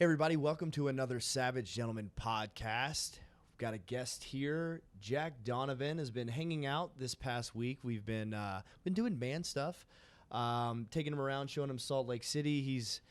Hey everybody, welcome to another Savage Gentleman podcast. We've got a guest here. Jack Donovan has been hanging out this past week. We've been doing band stuff, taking him around, showing him Salt Lake City. He's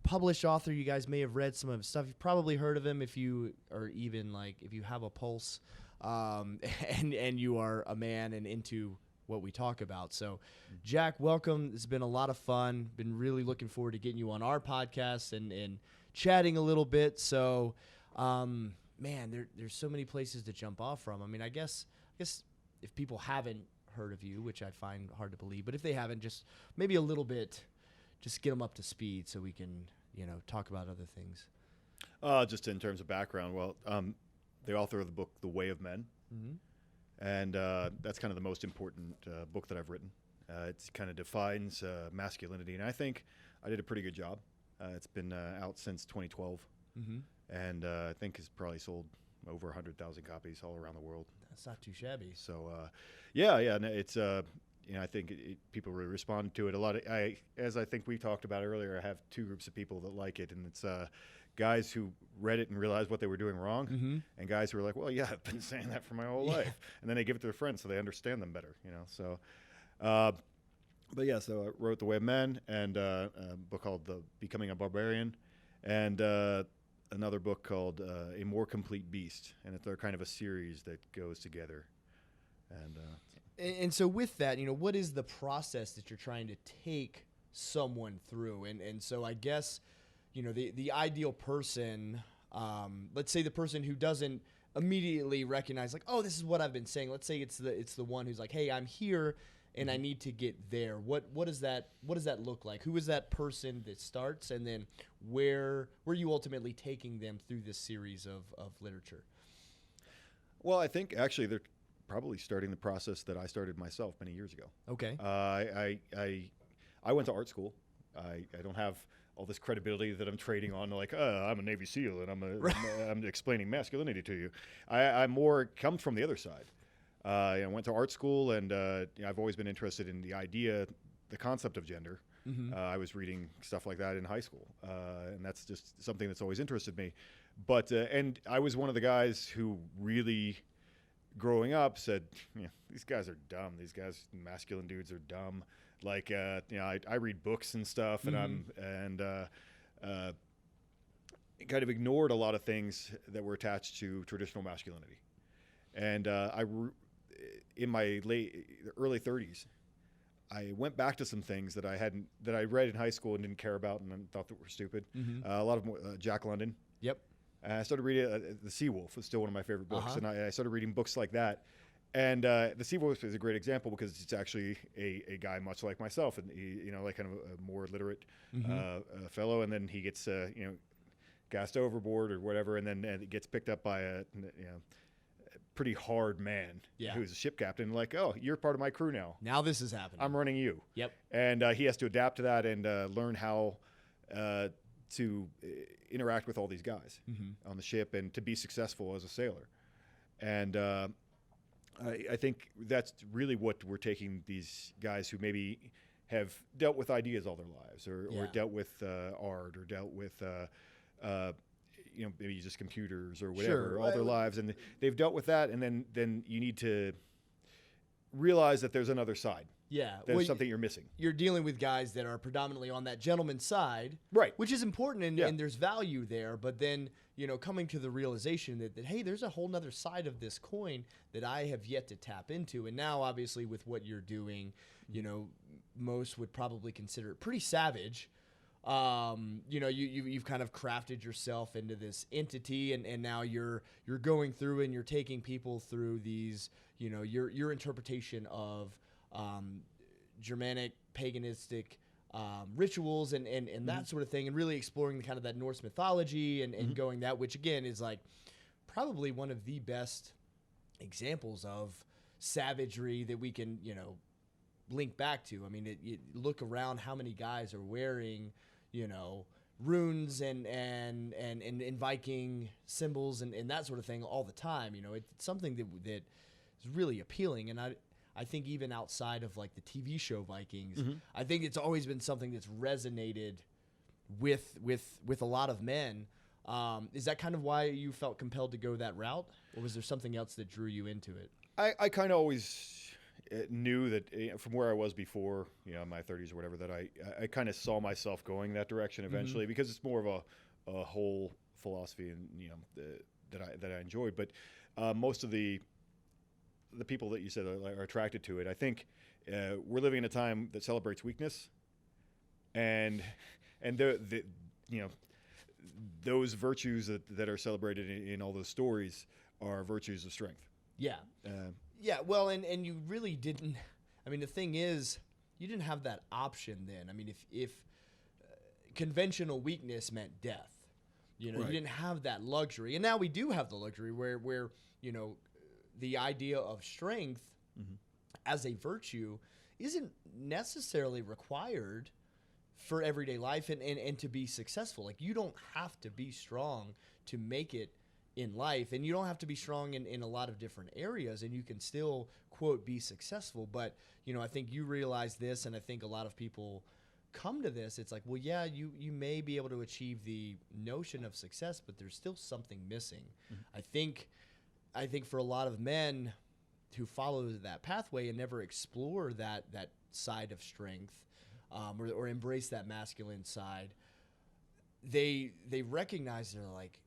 published author. You guys may have read some of his stuff. You've probably heard of him if you are even if you have a pulse, and you are a man and into what we talk about. So, Jack, welcome. It's been a lot of fun. Been really looking forward to getting you on our podcast and chatting a little bit. So, man, there's so many places to jump off from. I mean, I guess if people haven't heard of you, which I find hard to believe, but if they haven't, just maybe a little bit, just get them up to speed so we can, talk about other things. Just in terms of background, the author of the book, The Way of Men. Mm-hmm. And that's kind of the most important book that I've written. It kind of defines masculinity, and I think I did a pretty good job. It's been out since 2012, Mm-hmm. and I think it's probably sold over 100,000 copies all around the world. That's not too shabby. So, and it's I think people really respond to it a lot. As I think we talked about earlier, I have two groups of people that like it, and it's guys who read it and realized what they were doing wrong, Mm-hmm. and guys who are like, well, yeah, I've been saying that for my whole life, and then they give it to their friends so they understand them better, So, so I wrote The Way of Men, and a book called Becoming a Barbarian, and another book called A More Complete Beast, and they're kind of a series that goes together. And so with that, what is the process that you're trying to take someone through? And so I guess, the ideal person, let's say the person who doesn't immediately recognize, like, oh, this is what I've been saying. Let's say it's the one who's like, hey, I'm here and I need to get there. What does that look like? Who is that person that starts, and then where are you ultimately taking them through this series of literature? Well, I think actually they're probably starting the process that I started myself many years ago. Okay. I went to art school. I don't have all this credibility that I'm trading on, like, I'm a Navy SEAL and I'm explaining masculinity to you. I more come from the other side. I went to art school, and I've always been interested in the concept of gender. Mm-hmm. I was reading stuff like that in high school, and that's just something that's always interested me. But and I was one of the guys who really, growing up, said, these guys are dumb. These guys, masculine dudes, are dumb. Like, I read books and stuff, and Mm-hmm. kind of ignored a lot of things that were attached to traditional masculinity. And in my early 30s, I went back to some things that I read in high school and didn't care about and thought that were stupid. Mm-hmm. A lot of Jack London. Yep. And I started reading The Seawolf. Was still one of my favorite books, Uh-huh. and I started reading books like that. And The Seawolf is a great example because it's actually a guy much like myself, and he, like kind of a more literate Mm-hmm. fellow, and then he gets gassed overboard or whatever, and then it gets picked up by a pretty hard man who's a ship captain. Like, oh, you're part of my crew now. Now this is happening. I'm running you. Yep. And he has to adapt to that and learn how to interact with all these guys Mm-hmm. on the ship and to be successful as a sailor. And I think that's really what we're taking these guys who maybe have dealt with ideas all their lives, or dealt with art, or dealt with maybe just computers or whatever all their lives, and they've dealt with that, and then you need to realize that there's another side. Yeah, There's something you're missing. You're dealing with guys that are predominantly on that gentleman's side, Right. Which is important, and there's value there. But then, coming to the realization that hey, there's a whole nother side of this coin that I have yet to tap into. And now, obviously, with what you're doing, most would probably consider it pretty savage. You've kind of crafted yourself into this entity, and now you're going through and you're taking people through these, your interpretation of Germanic, paganistic rituals and that sort of thing, and really exploring kind of that Norse mythology and going that, which again is like probably one of the best examples of savagery that we can, link back to. I mean, you look around how many guys are wearing, runes and Viking symbols and that sort of thing all the time. It's something that is really appealing. And I think even outside of like the TV show Vikings, I think it's always been something that's resonated with a lot of men. Is that kind of why you felt compelled to go that route, or was there something else that drew you into it? I kind of always knew that from where I was before, in my 30s or whatever, that I kind of saw myself going that direction eventually, because it's more of a whole philosophy, and that I enjoyed. But most of the people that you said are attracted to it, I think we're living in a time that celebrates weakness, and those virtues that are celebrated in all those stories are virtues of strength. Yeah. Yeah. Well, and you really didn't. I mean, the thing is, you didn't have that option then. I mean, if conventional weakness meant death, Right. you didn't have that luxury. And now we do have the luxury where the idea of strength as a virtue isn't necessarily required for everyday life and to be successful. Like, you don't have to be strong to make it in life, and you don't have to be strong in a lot of different areas, and you can still, quote, be successful. But, I think you realize this, and I think a lot of people come to this. It's like, well, yeah, you may be able to achieve the notion of success, but there's still something missing. I think for a lot of men who follow that pathway and never explore that side of strength, or embrace that masculine side, they recognize, they're like,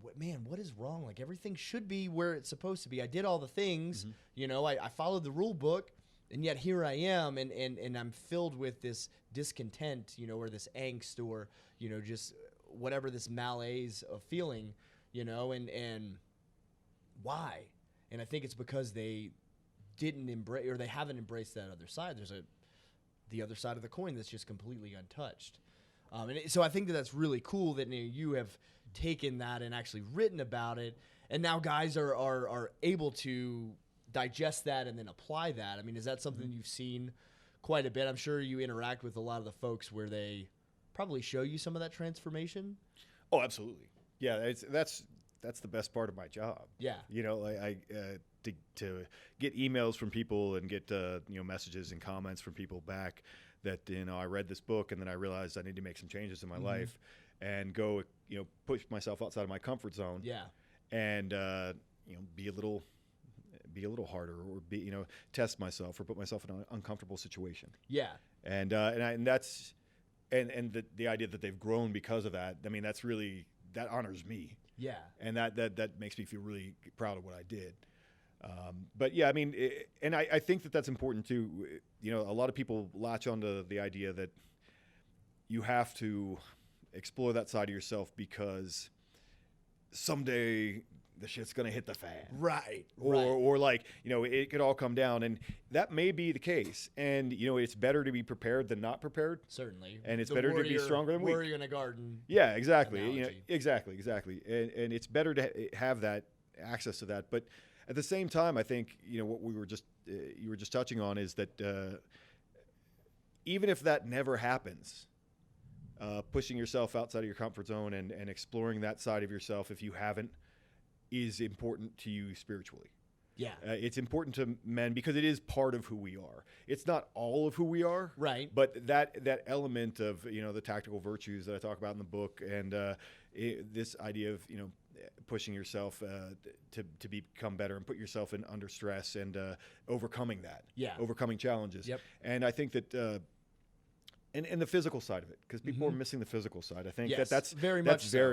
what is wrong? Like, everything should be where it's supposed to be. I did all the things, I followed the rule book, and yet here I am, and I'm filled with this discontent, or this angst, or, just whatever, this malaise of feeling, and why? And I think it's because they didn't embrace, or they haven't embraced that other side. There's the other side of the coin that's just completely untouched. So I think that's really cool that you have taken that and actually written about it, and now guys are able to digest that and then apply that. I mean, is that something you've seen quite a bit? I'm sure you interact with a lot of the folks where they probably show you some of that transformation. Oh, absolutely. Yeah, that's the best part of my job. Yeah. To get emails from people and get messages and comments from people back that I read this book and then I realized I need to make some changes in my life and go push myself outside of my comfort zone. Yeah. And be a little harder, or test myself or put myself in an uncomfortable situation. Yeah. And that's the idea that they've grown because of that. I mean, that honors me. Yeah. And that makes me feel really proud of what I did. But yeah, I mean, I think that's important too. A lot of people latch onto the idea that you have to explore that side of yourself because someday the shit's going to hit the fan. Right. Or like, it could all come down, and that may be the case. And, it's better to be prepared than not prepared. Certainly. And it's better to be stronger than weak. Warrior in a garden. Yeah, exactly. Exactly. And it's better to have that access to that. But at the same time, I think, what you were just touching on is that even if that never happens, pushing yourself outside of your comfort zone and exploring that side of yourself, if you haven't, is important to you spiritually. Yeah. It's important to men because it is part of who we are. It's not all of who we are. Right. But that element of, the tactical virtues that I talk about in the book, and this idea of, pushing yourself to become better and put yourself under stress and overcoming that. Yeah. Overcoming challenges. Yep. And I think that and the physical side of it, because people are missing the physical side. I think that's very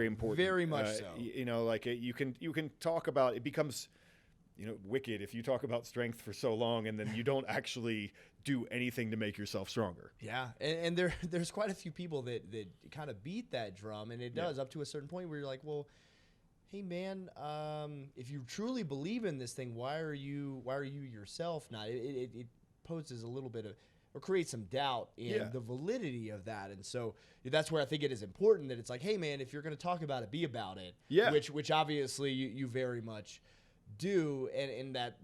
important. Very much so. You can talk about it, becomes wicked if you talk about strength for so long and then you don't actually do anything to make yourself stronger. Yeah, and there's quite a few people that kind of beat that drum, and it does up to a certain point where you're like, well, hey man, if you truly believe in this thing, why are you yourself not? It poses a little bit of, or create some doubt in the validity of that. And so that's where I think it is important that it's like, hey man, if you're going to talk about it, be about it. Yeah. Which obviously you very much do. And that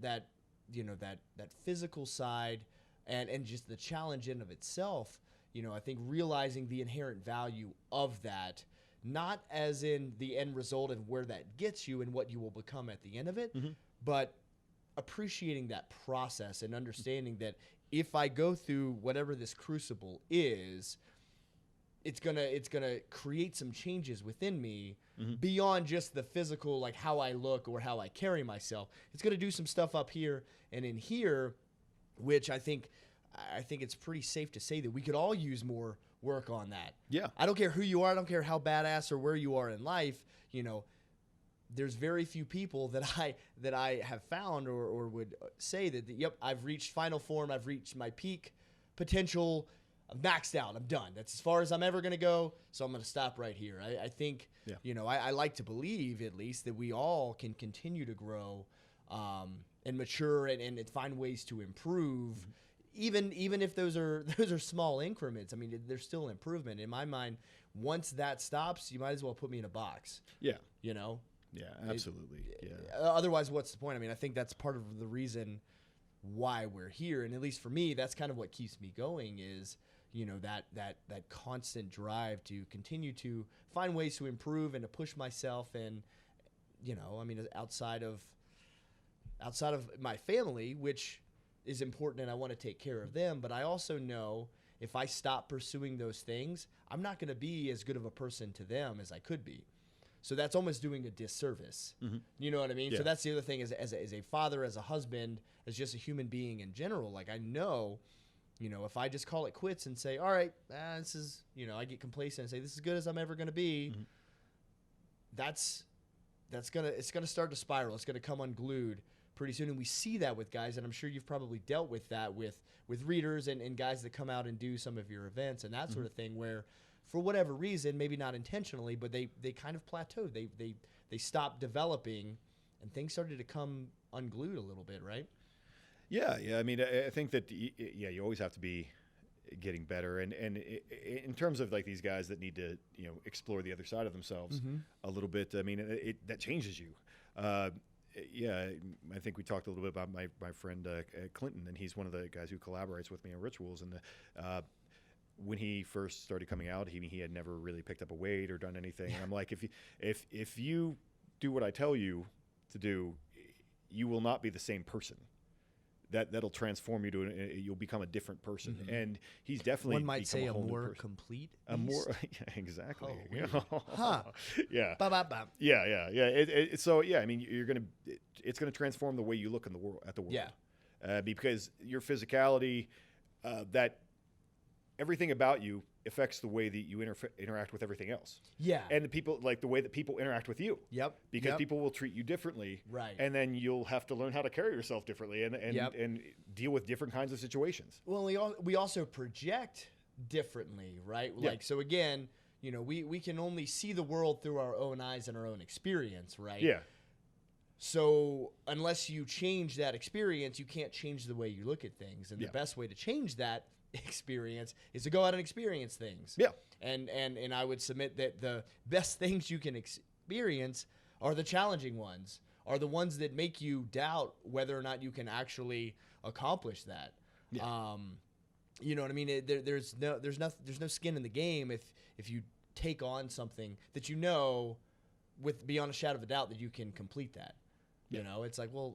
physical side and just the challenge in of itself, I think realizing the inherent value of that, not as in the end result and where that gets you and what you will become at the end of it, but appreciating that process and understanding that if I go through whatever this crucible is, it's gonna create some changes within me beyond just the physical, like how I look or how I carry myself. It's gonna do some stuff up here and in here, which I think it's pretty safe to say that we could all use more work on that. Yeah. I don't care who you are. I don't care how badass or where you are in life. There's very few people that I have found or would say that, yep, I've reached final form. I've reached my peak potential. I'm maxed out. I'm done. That's as far as I'm ever going to go. So I'm going to stop right here. I think, I like to believe at least that we all can continue to grow and mature and find ways to improve. Even if those are small increments. I mean, there's still improvement. In my mind, once that stops, you might as well put me in a box. Yeah. Yeah, absolutely. Otherwise, what's the point? I mean, I think that's part of the reason why we're here. And at least for me, that's kind of what keeps me going is, that constant drive to continue to find ways to improve and to push myself. And, outside of my family, which is important and I want to take care of them. But I also know if I stop pursuing those things, I'm not going to be as good of a person to them as I could be. So that's almost doing a disservice. You know what I mean? Yeah. So that's the other thing is as a father, as a husband, as just a human being in general. Like I know, if I just call it quits and say, all right, this is, I get complacent and say, this is as good as I'm ever going to be. It's going to start to spiral. It's going to come unglued pretty soon. And we see that with guys, and I'm sure you've probably dealt with that with readers and guys that come out and do some of your events and that sort of thing where for whatever reason, maybe not intentionally, but they kind of plateaued. They stopped developing and things started to come unglued a little bit, right? Yeah. I mean, I think that, you always have to be getting better. And in terms of like these guys that need to, explore the other side of themselves a little bit, I mean, that changes you. I think we talked a little bit about my friend Clinton, and he's one of the guys who collaborates with me on rituals. And when he first started coming out, he had never really picked up a weight or done anything. And I'm like, if you do what I tell you to do, you will not be the same person. That'll transform you you'll become a different person. And he's definitely one might say a more complete. Exactly. Oh, huh. Yeah. Ba-ba-ba. Yeah. I mean, it's gonna transform the way you look in the world at the world. Yeah. Because your physicality, that everything about you affects the way that you interact with everything else. Yeah. And the way that people interact with you. Yep. Because people will treat you differently. Right. And then you'll have to learn how to carry yourself differently and deal with different kinds of situations. Well, we also project differently, right? Yeah. Like, so again, we can only see the world through our own eyes and our own experience, right? Yeah. So unless you change that experience, you can't change the way you look at things. And the best way to change that experience is to go out and experience things. Yeah. And I would submit that the best things you can experience are the challenging ones, are the ones that make you doubt whether or not you can actually accomplish that. Yeah. You know what I mean? There's no skin in the game if you take on something that with beyond a shadow of a doubt that you can complete that. Yeah. It's like, well,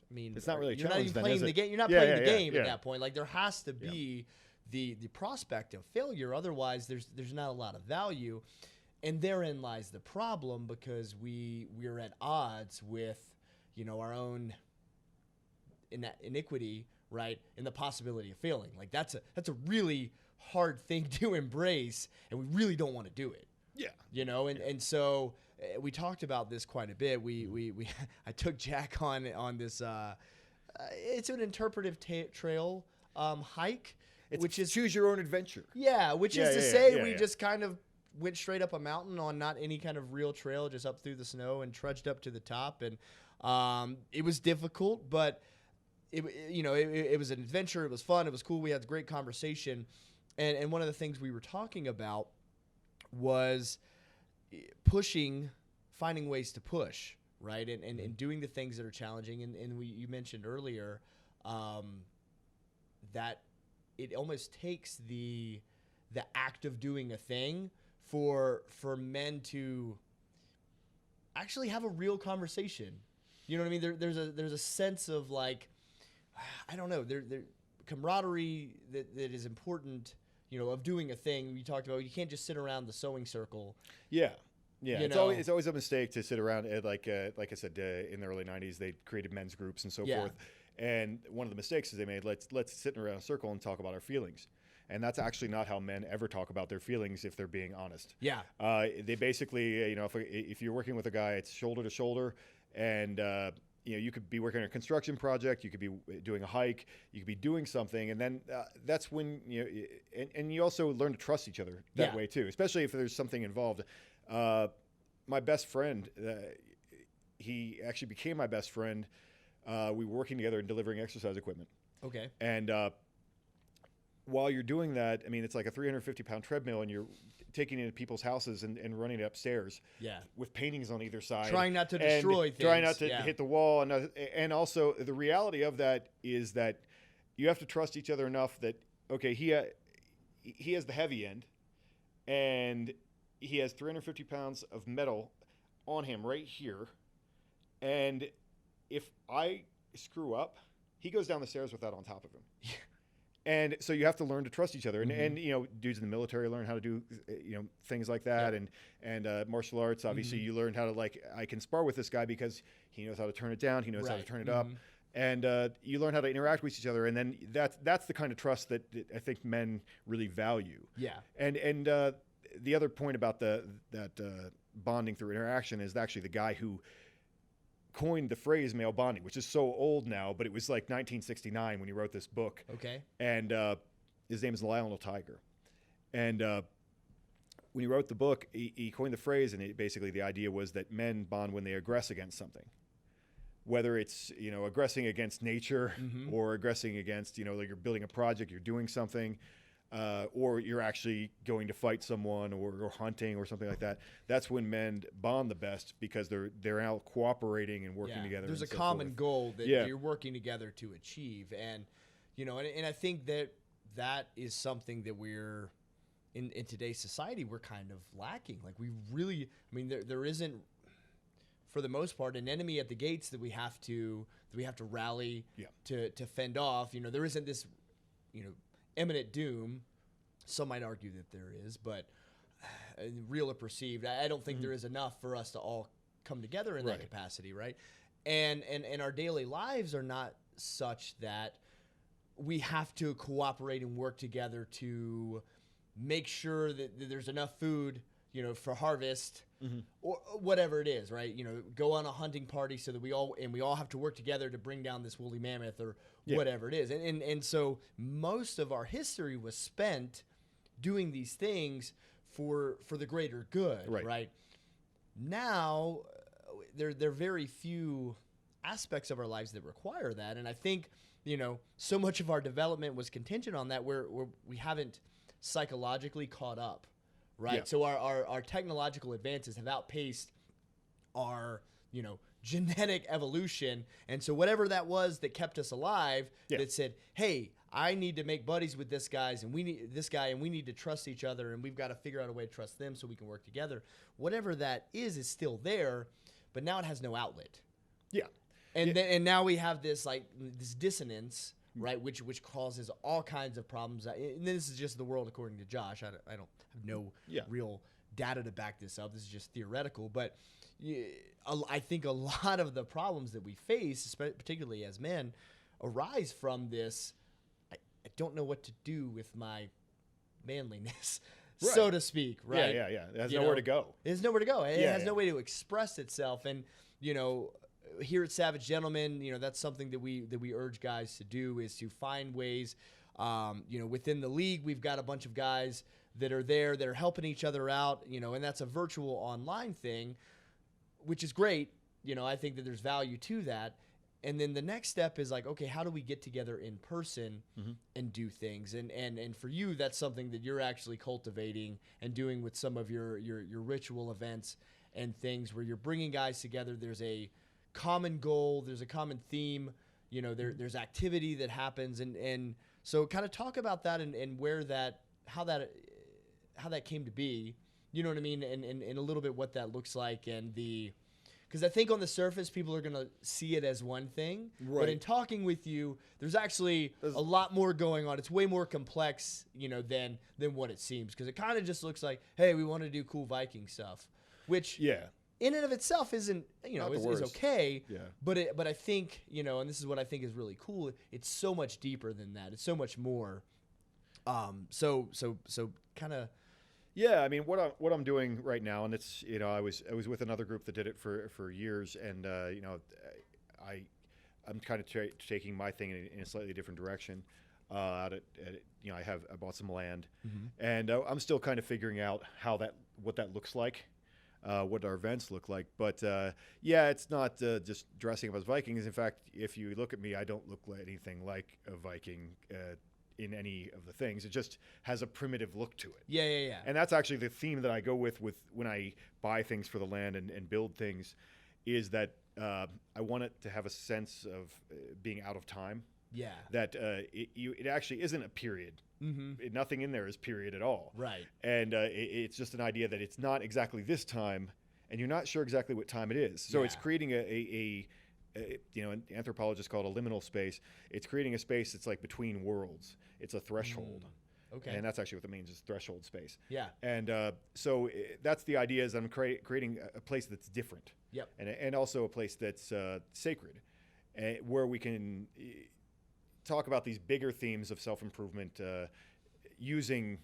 I mean, it's not really a you're not challenge even then, playing is the it? game. You're not Yeah, playing yeah, the game yeah. at that point. Like there has to be the prospect of failure. Otherwise, there's not a lot of value, and therein lies the problem because we're at odds with our own iniquity, right? And the possibility of failing. Like that's a really hard thing to embrace, and we really don't want to do it. Yeah. And so we talked about this quite a bit. I took Jack on this. It's an interpretive trail hike, which is choose your own adventure. Yeah, which is to say we just kind of went straight up a mountain on not any kind of real trail, just up through the snow and trudged up to the top. And it was difficult, but it was an adventure. It was fun. It was cool. We had a great conversation. And one of the things we were talking about was finding ways to push, right? And doing the things that are challenging. And you mentioned earlier that it almost takes the act of doing a thing for men to actually have a real conversation. You know what I mean? There's a sense of like, I don't know, there camaraderie that is important, of doing a thing. We talked about you can't just sit around the sewing circle. Yeah. Yeah, You it's always a mistake to sit around. Like I said, in the early '90s, they created men's groups and so forth. And one of the mistakes is they made, let's sit around a circle and talk about our feelings. And that's actually not how men ever talk about their feelings if they're being honest. Yeah. They basically, if you're working with a guy, it's shoulder to shoulder, and you could be working on a construction project, you could be doing a hike, you could be doing something, and then that's when and you also learn to trust each other that way too, especially if there's something involved. My best friend, he actually became my best friend. We were working together and delivering exercise equipment. Okay. And while you're doing that, I mean, it's like a 350-pound treadmill, and you're taking it into people's houses and running it upstairs. Yeah. With paintings on either side. Trying not to destroy things. Trying not to hit the wall. And also, the reality of that is that you have to trust each other enough that, okay, he has the heavy end, and he has 350 pounds of metal on him right here. And if I screw up, he goes down the stairs with that on top of him. And so you have to learn to trust each other. And dudes in the military learn how to do, things like that. And martial arts, obviously, you learn how to, I can spar with this guy because he knows how to turn it down. He knows how to turn it up. And you learn how to interact with each other. And then that's the kind of trust that I think men really value. Yeah. And the other point about that bonding through interaction is actually the guy who coined the phrase male bonding, which is so old now, but it was like 1969 when he wrote this book. Okay. And his name is Lionel Tiger. And when he wrote the book, he coined the phrase, and basically the idea was that men bond when they aggress against something. Whether it's, aggressing against nature or aggressing against, like you're building a project, you're doing something, or you're actually going to fight someone or hunting or something like that. That's when men bond the best, because they're out cooperating and working together. There's a common goal that you're working together to achieve. And, and I think that is something that we're in today's society, we're kind of lacking. Like we really, there isn't, for the most part, an enemy at the gates that we have to rally to fend off. There isn't this, imminent doom. Some might argue that there is, but real or perceived, I don't think there is enough for us to all come together in that capacity, right? And our daily lives are not such that we have to cooperate and work together to make sure that there's enough food, for harvest or whatever it is, right? Go on a hunting party so that we all have to work together to bring down this woolly mammoth or whatever it is. And so most of our history was spent doing these things for the greater good, right? Now, there are very few aspects of our lives that require that. And I think, so much of our development was contingent on that, where we haven't psychologically caught up. Right. Yeah. So our technological advances have outpaced our, genetic evolution. And so whatever that was that kept us alive, that said, hey, I need to make buddies with this guy, and we need to trust each other, and we've got to figure out a way to trust them so we can work together. Whatever that is still there, but now it has no outlet. Yeah. And now we have this this dissonance, right, which causes all kinds of problems. And this is just the world according to Josh. I don't have no real data to back this up. This is just theoretical. But I think a lot of the problems that we face, particularly as men, arise from this, I don't know what to do with my manliness, so to speak, right? Yeah. It has nowhere to go. It has nowhere to go. It has no way to express itself. And, here at Savage Gentlemen, that's something that we urge guys to do, is to find ways. Within the league, we've got a bunch of guys that are there that are helping each other out, and that's a virtual online thing, which is great. I think that there's value to that. And then the next step is okay, how do we get together in person and do things? And for you, that's something that you're actually cultivating and doing with some of your ritual events and things where you're bringing guys together. There's a common goal, there's a common theme, there's activity that happens, and so kind of talk about that and where that, how that came to be, you know what I mean, and a little bit what that looks like, and the Because I think on the surface, people are going to see it as one thing. Right. But in talking with you, there's actually a lot more going on. It's way more complex, than what it seems. Because it kind of just looks like, hey, we want to do cool Viking stuff. Which, in and of itself isn't, is okay. Yeah. But I think, and this is what I think is really cool, it's so much deeper than that. It's so much more. So kind of. Yeah, I mean, what I'm doing right now, and it's I was with another group that did it for years, and I'm kind of taking my thing in a slightly different direction. I bought some land, and I'm still kind of figuring out what that looks like, what our events look like. But it's not just dressing up as Vikings. In fact, if you look at me, I don't look like anything like a Viking. In any of the things, it just has a primitive look to it. Yeah. And that's actually the theme that I go with when I buy things for the land and build things, is that I want it to have a sense of being out of time. Yeah. That it actually isn't a period. Nothing in there is period at all. Right. And it's just an idea that it's not exactly this time, and you're not sure exactly what time it is. So it's creating an anthropologist called a liminal space. It's creating a space that's like between worlds. It's a threshold. Okay. And that's actually what it means, is threshold space. Yeah. And so that's the idea, is I'm creating a place that's different. Yep. And also a place that's sacred, where we can talk about these bigger themes of self-improvement using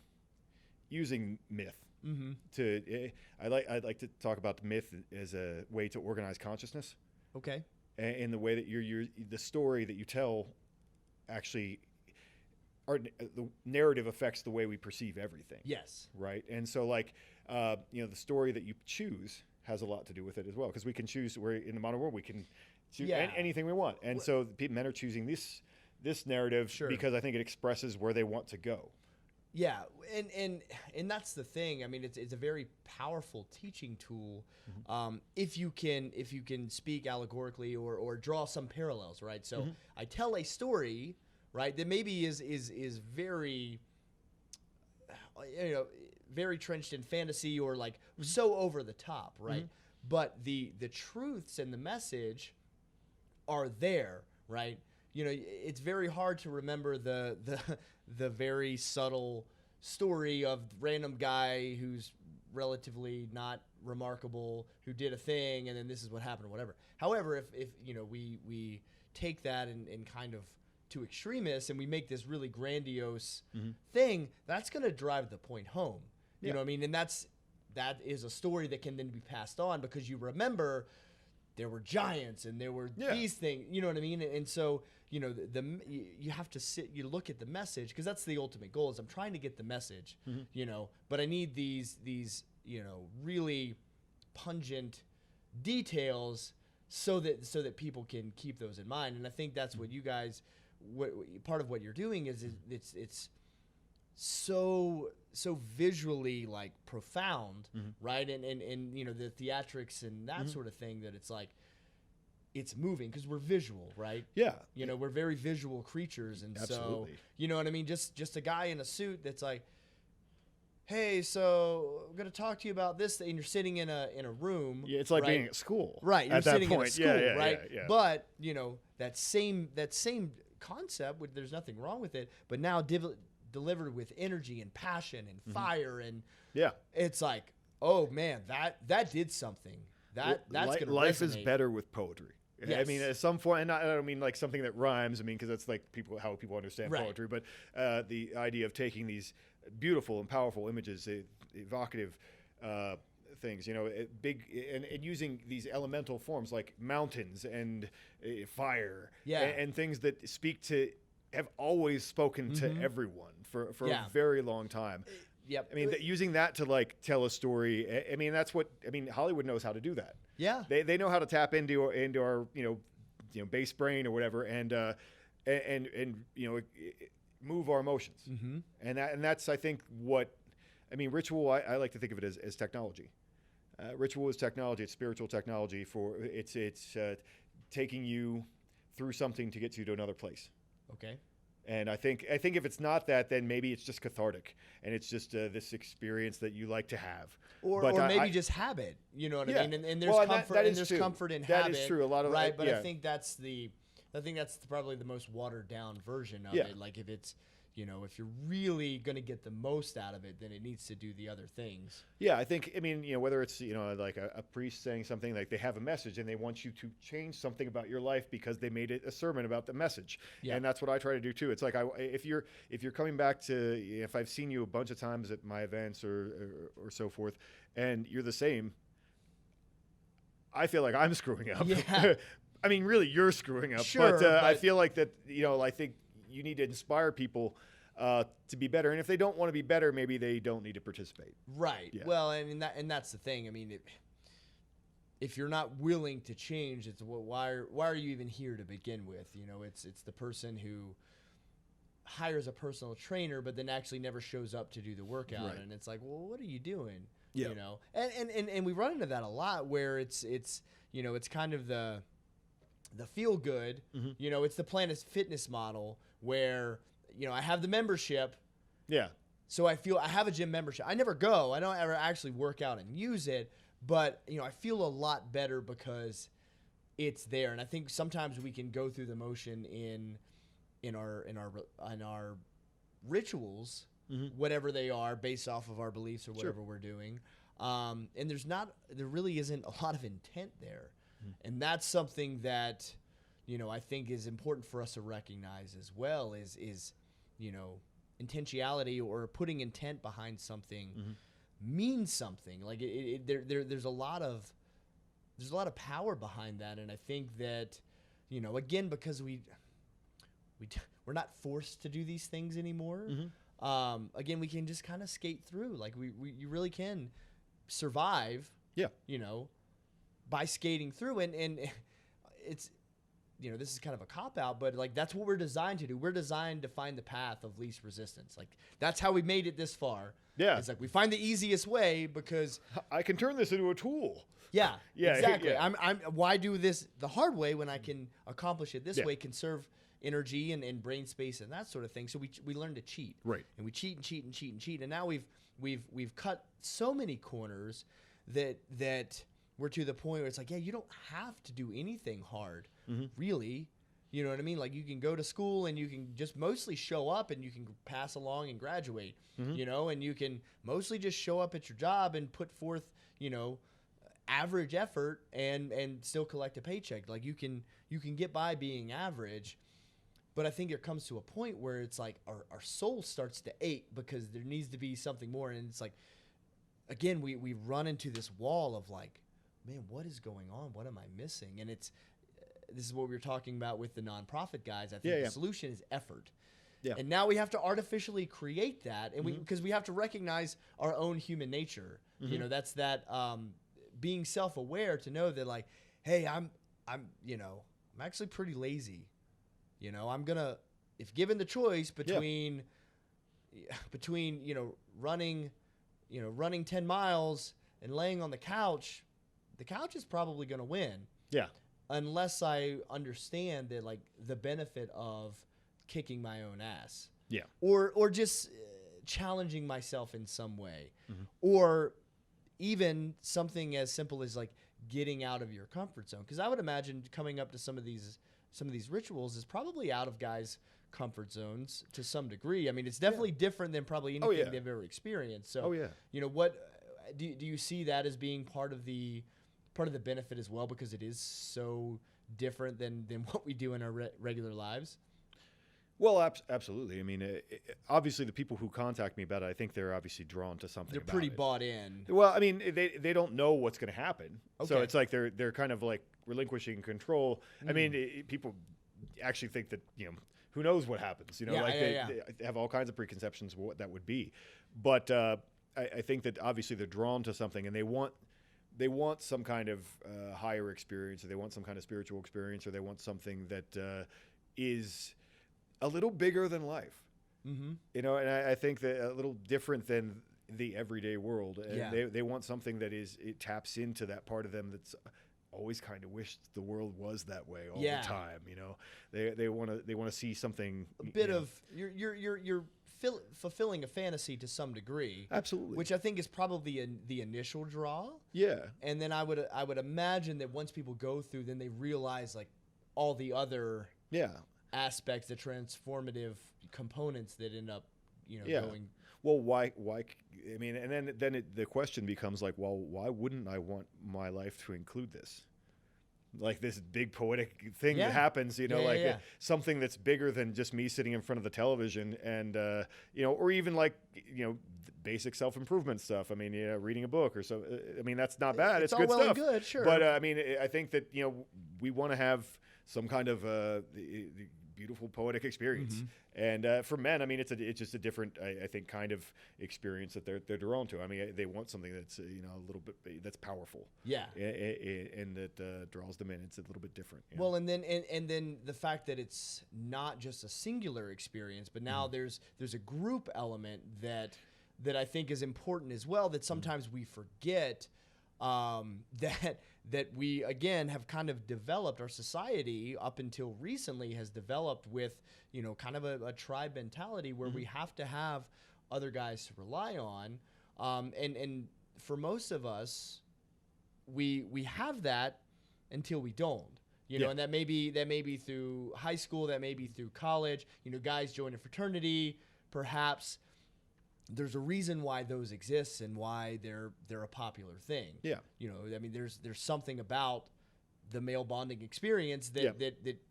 myth. I'd like to talk about the myth as a way to organize consciousness. Okay. In the way that the story that you tell, actually, the narrative affects the way we perceive everything. Yes. Right. And so, the story that you choose has a lot to do with it as well, because we can choose. We're in the modern world, we can choose anything we want, and so men are choosing this narrative because I think it expresses where they want to go. Yeah, and that's the thing. I mean, it's a very powerful teaching tool, if you can speak allegorically or draw some parallels, right? So I tell a story, right, that maybe is very, very trenched in fantasy or like so over the top, right? But the truths and the message are there, right? It's very hard to remember the very subtle story of random guy who's relatively not remarkable, who did a thing, and then this is what happened or whatever. However, if we take that and kind of to extremists and we make this really grandiose thing, that's going to drive the point home. You know what I mean? And that is a story that can then be passed on, because you remember there were giants and there were these things, you know what I mean? And so, you have to you look at the message, because that's the ultimate goal, is I'm trying to get the message, but I need these really pungent details so that people can keep those in mind. And I think that's what you guys, part of what you're doing is it's so visually like profound, right? And the theatrics and that sort of thing, that it's like, it's moving because we're visual, right? Yeah. We're very visual creatures. And Absolutely. So, you know what I mean? Just a guy in a suit that's like, hey, so I'm going to talk to you about this thing. And you're sitting in a room. Yeah, it's like being at school. Right. You're sitting in a school, right? Yeah. But, that same concept, there's nothing wrong with it, but now delivered with energy and passion and fire. And it's like, oh man, that did something. That's going to life resonate. is better with poetry. Yes. I mean, at some point, and I don't mean like something that rhymes. I mean, because that's like how people understand poetry. But the idea of taking these beautiful and powerful images, evocative things, big, and using these elemental forms like mountains and fire, and things that have always spoken to everyone for a very long time. Yep. I mean, using that to like tell a story. I mean, that's what Hollywood knows how to do that. Yeah. They know how to tap into our base brain or whatever, and move our emotions. And that's, I think, ritual. I like to think of it as technology. Ritual is technology. It's spiritual technology. It's taking you through something to get you to another place. Okay. And I think if it's not that, then maybe it's just cathartic, and it's just this experience that you like to have, or maybe just habit. You know what I mean? And there's comfort. And there's comfort in habit. That is true. A lot of right, but I think that's probably the most watered down version of it. Like if it's, if you're really going to get the most out of it, then it needs to do the other things. Yeah, I mean, whether it's, like a priest saying something, like they have a message and they want you to change something about your life because they made it a sermon about the message. Yeah. And that's what I try to do too. It's like, if you're coming back to, if I've seen you a bunch of times at my events or so forth, and you're the same, I feel like I'm screwing up. Yeah. I mean, really, you're screwing up. Sure, but I feel like that, I think you need to inspire people to be better, and if they don't want to be better, maybe they don't need to participate. Right. Yeah. Well, and that's the thing. I mean, if you're not willing to change, it's why are you even here to begin with? It's the person who hires a personal trainer, but then actually never shows up to do the workout, right. And it's like, well, what are you doing? Yeah. And we run into that a lot, where it's kind of the feel good. Mm-hmm. It's the Planet Fitness model where, I have the membership. Yeah. So I feel I have a gym membership. I never go. I don't ever actually work out and use it, but I feel a lot better because it's there. And I think sometimes we can go through the motion in our rituals, mm-hmm. whatever they are, based off of our beliefs or whatever we're doing. And there really isn't a lot of intent there. Mm-hmm. And that's something that, I think is important for us to recognize as well is intentionality, or putting intent behind something, mm-hmm. means something. Like there's a lot of power behind that. And I think that, again, because we're not forced to do these things anymore. Mm-hmm. Again, we can just kind of skate through. Like you really can survive. Yeah. By skating through, and it's, this is kind of a cop-out, but like that's what we're designed to do. We're designed to find the path of least resistance. Like that's how we made it this far. Yeah. It's like we find the easiest way because I can turn this into a tool. Yeah. Yeah. Exactly. Yeah. Why do this the hard way when I can accomplish it this way, conserve energy and brain space and that sort of thing. So we learn to cheat. Right. And we cheat and cheat and cheat and cheat. And now we've cut so many corners that we're to the point where it's like, yeah, you don't have to do anything hard, mm-hmm. really. You know what I mean? Like you can go to school and you can just mostly show up and you can pass along and graduate, mm-hmm. And you can mostly just show up at your job and put forth, average effort and still collect a paycheck. Like you can get by being average. But I think it comes to a point where it's like our soul starts to ache because there needs to be something more. And it's like, again, we run into this wall of like, man, what is going on? What am I missing? And this is what we were talking about with the nonprofit guys. I think the solution is effort. Yeah. And now we have to artificially create that, and because we have to recognize our own human nature. Mm-hmm. That's that being self-aware to know that like, hey, I'm actually pretty lazy. I'm gonna, if given the choice between running 10 miles and laying on the couch is probably going to win. Yeah. Unless I understand that like the benefit of kicking my own ass. Yeah. Or just challenging myself in some way. Mm-hmm. Or even something as simple as like getting out of your comfort zone. Because I would imagine coming up to some of these rituals is probably out of guys' comfort zones to some degree. I mean, it's definitely different than probably anything they've ever experienced. So, what do you see that as being part of the benefit as well, because it is so different than what we do in our regular lives? Well, absolutely. I mean, obviously, the people who contact me about it, I think they're obviously drawn to something. They're pretty bought in. Well, I mean, they don't know what's going to happen, so it's like they're kind of like relinquishing control. Mm. I mean, people actually think that who knows what happens. They have all kinds of preconceptions of what that would be, but I think that obviously they're drawn to something, and they want some kind of higher experience, or they want some kind of spiritual experience, or they want something that is a little bigger than life. Mm-hmm. And I think that a little different than the everyday world. And they want something that it taps into that part of them that's always kind of wished the world was that way all Yeah. the time. You know, they want to see something. A bit of you're fulfilling a fantasy to some degree. Absolutely. Which I think is probably the initial draw. Yeah. And then I would imagine that once people go through, then they realize like all the other aspects, the transformative components that end up, going. Well, why? I mean, and then the question becomes like, well, why wouldn't I want my life to include this? Like this big poetic thing that happens, something that's bigger than just me sitting in front of the television, and or even like basic self-improvement stuff. I mean, reading a book or so. I mean, that's not bad. It's all good well stuff. And good, sure. But I mean, I think that we want to have some kind of beautiful poetic experience. Mm-hmm. And for men, I mean, it's just a different, I think, kind of experience that they're drawn to. I mean, they want something that's a little bit that's powerful. Yeah. And that draws them in. It's a little bit different. Well, and then the fact that it's not just a singular experience, but now there's a group element that I think is important as well. That sometimes we forget. That we, again, have kind of developed. Our society up until recently has developed with, kind of a tribe mentality where we have to have other guys to rely on. And for most of us, we have that until we don't. And that may be through high school, that may be through college. Guys join a fraternity, perhaps. There's a reason why those exist and why they're a popular thing. Yeah. I mean, there's something about the male bonding experience that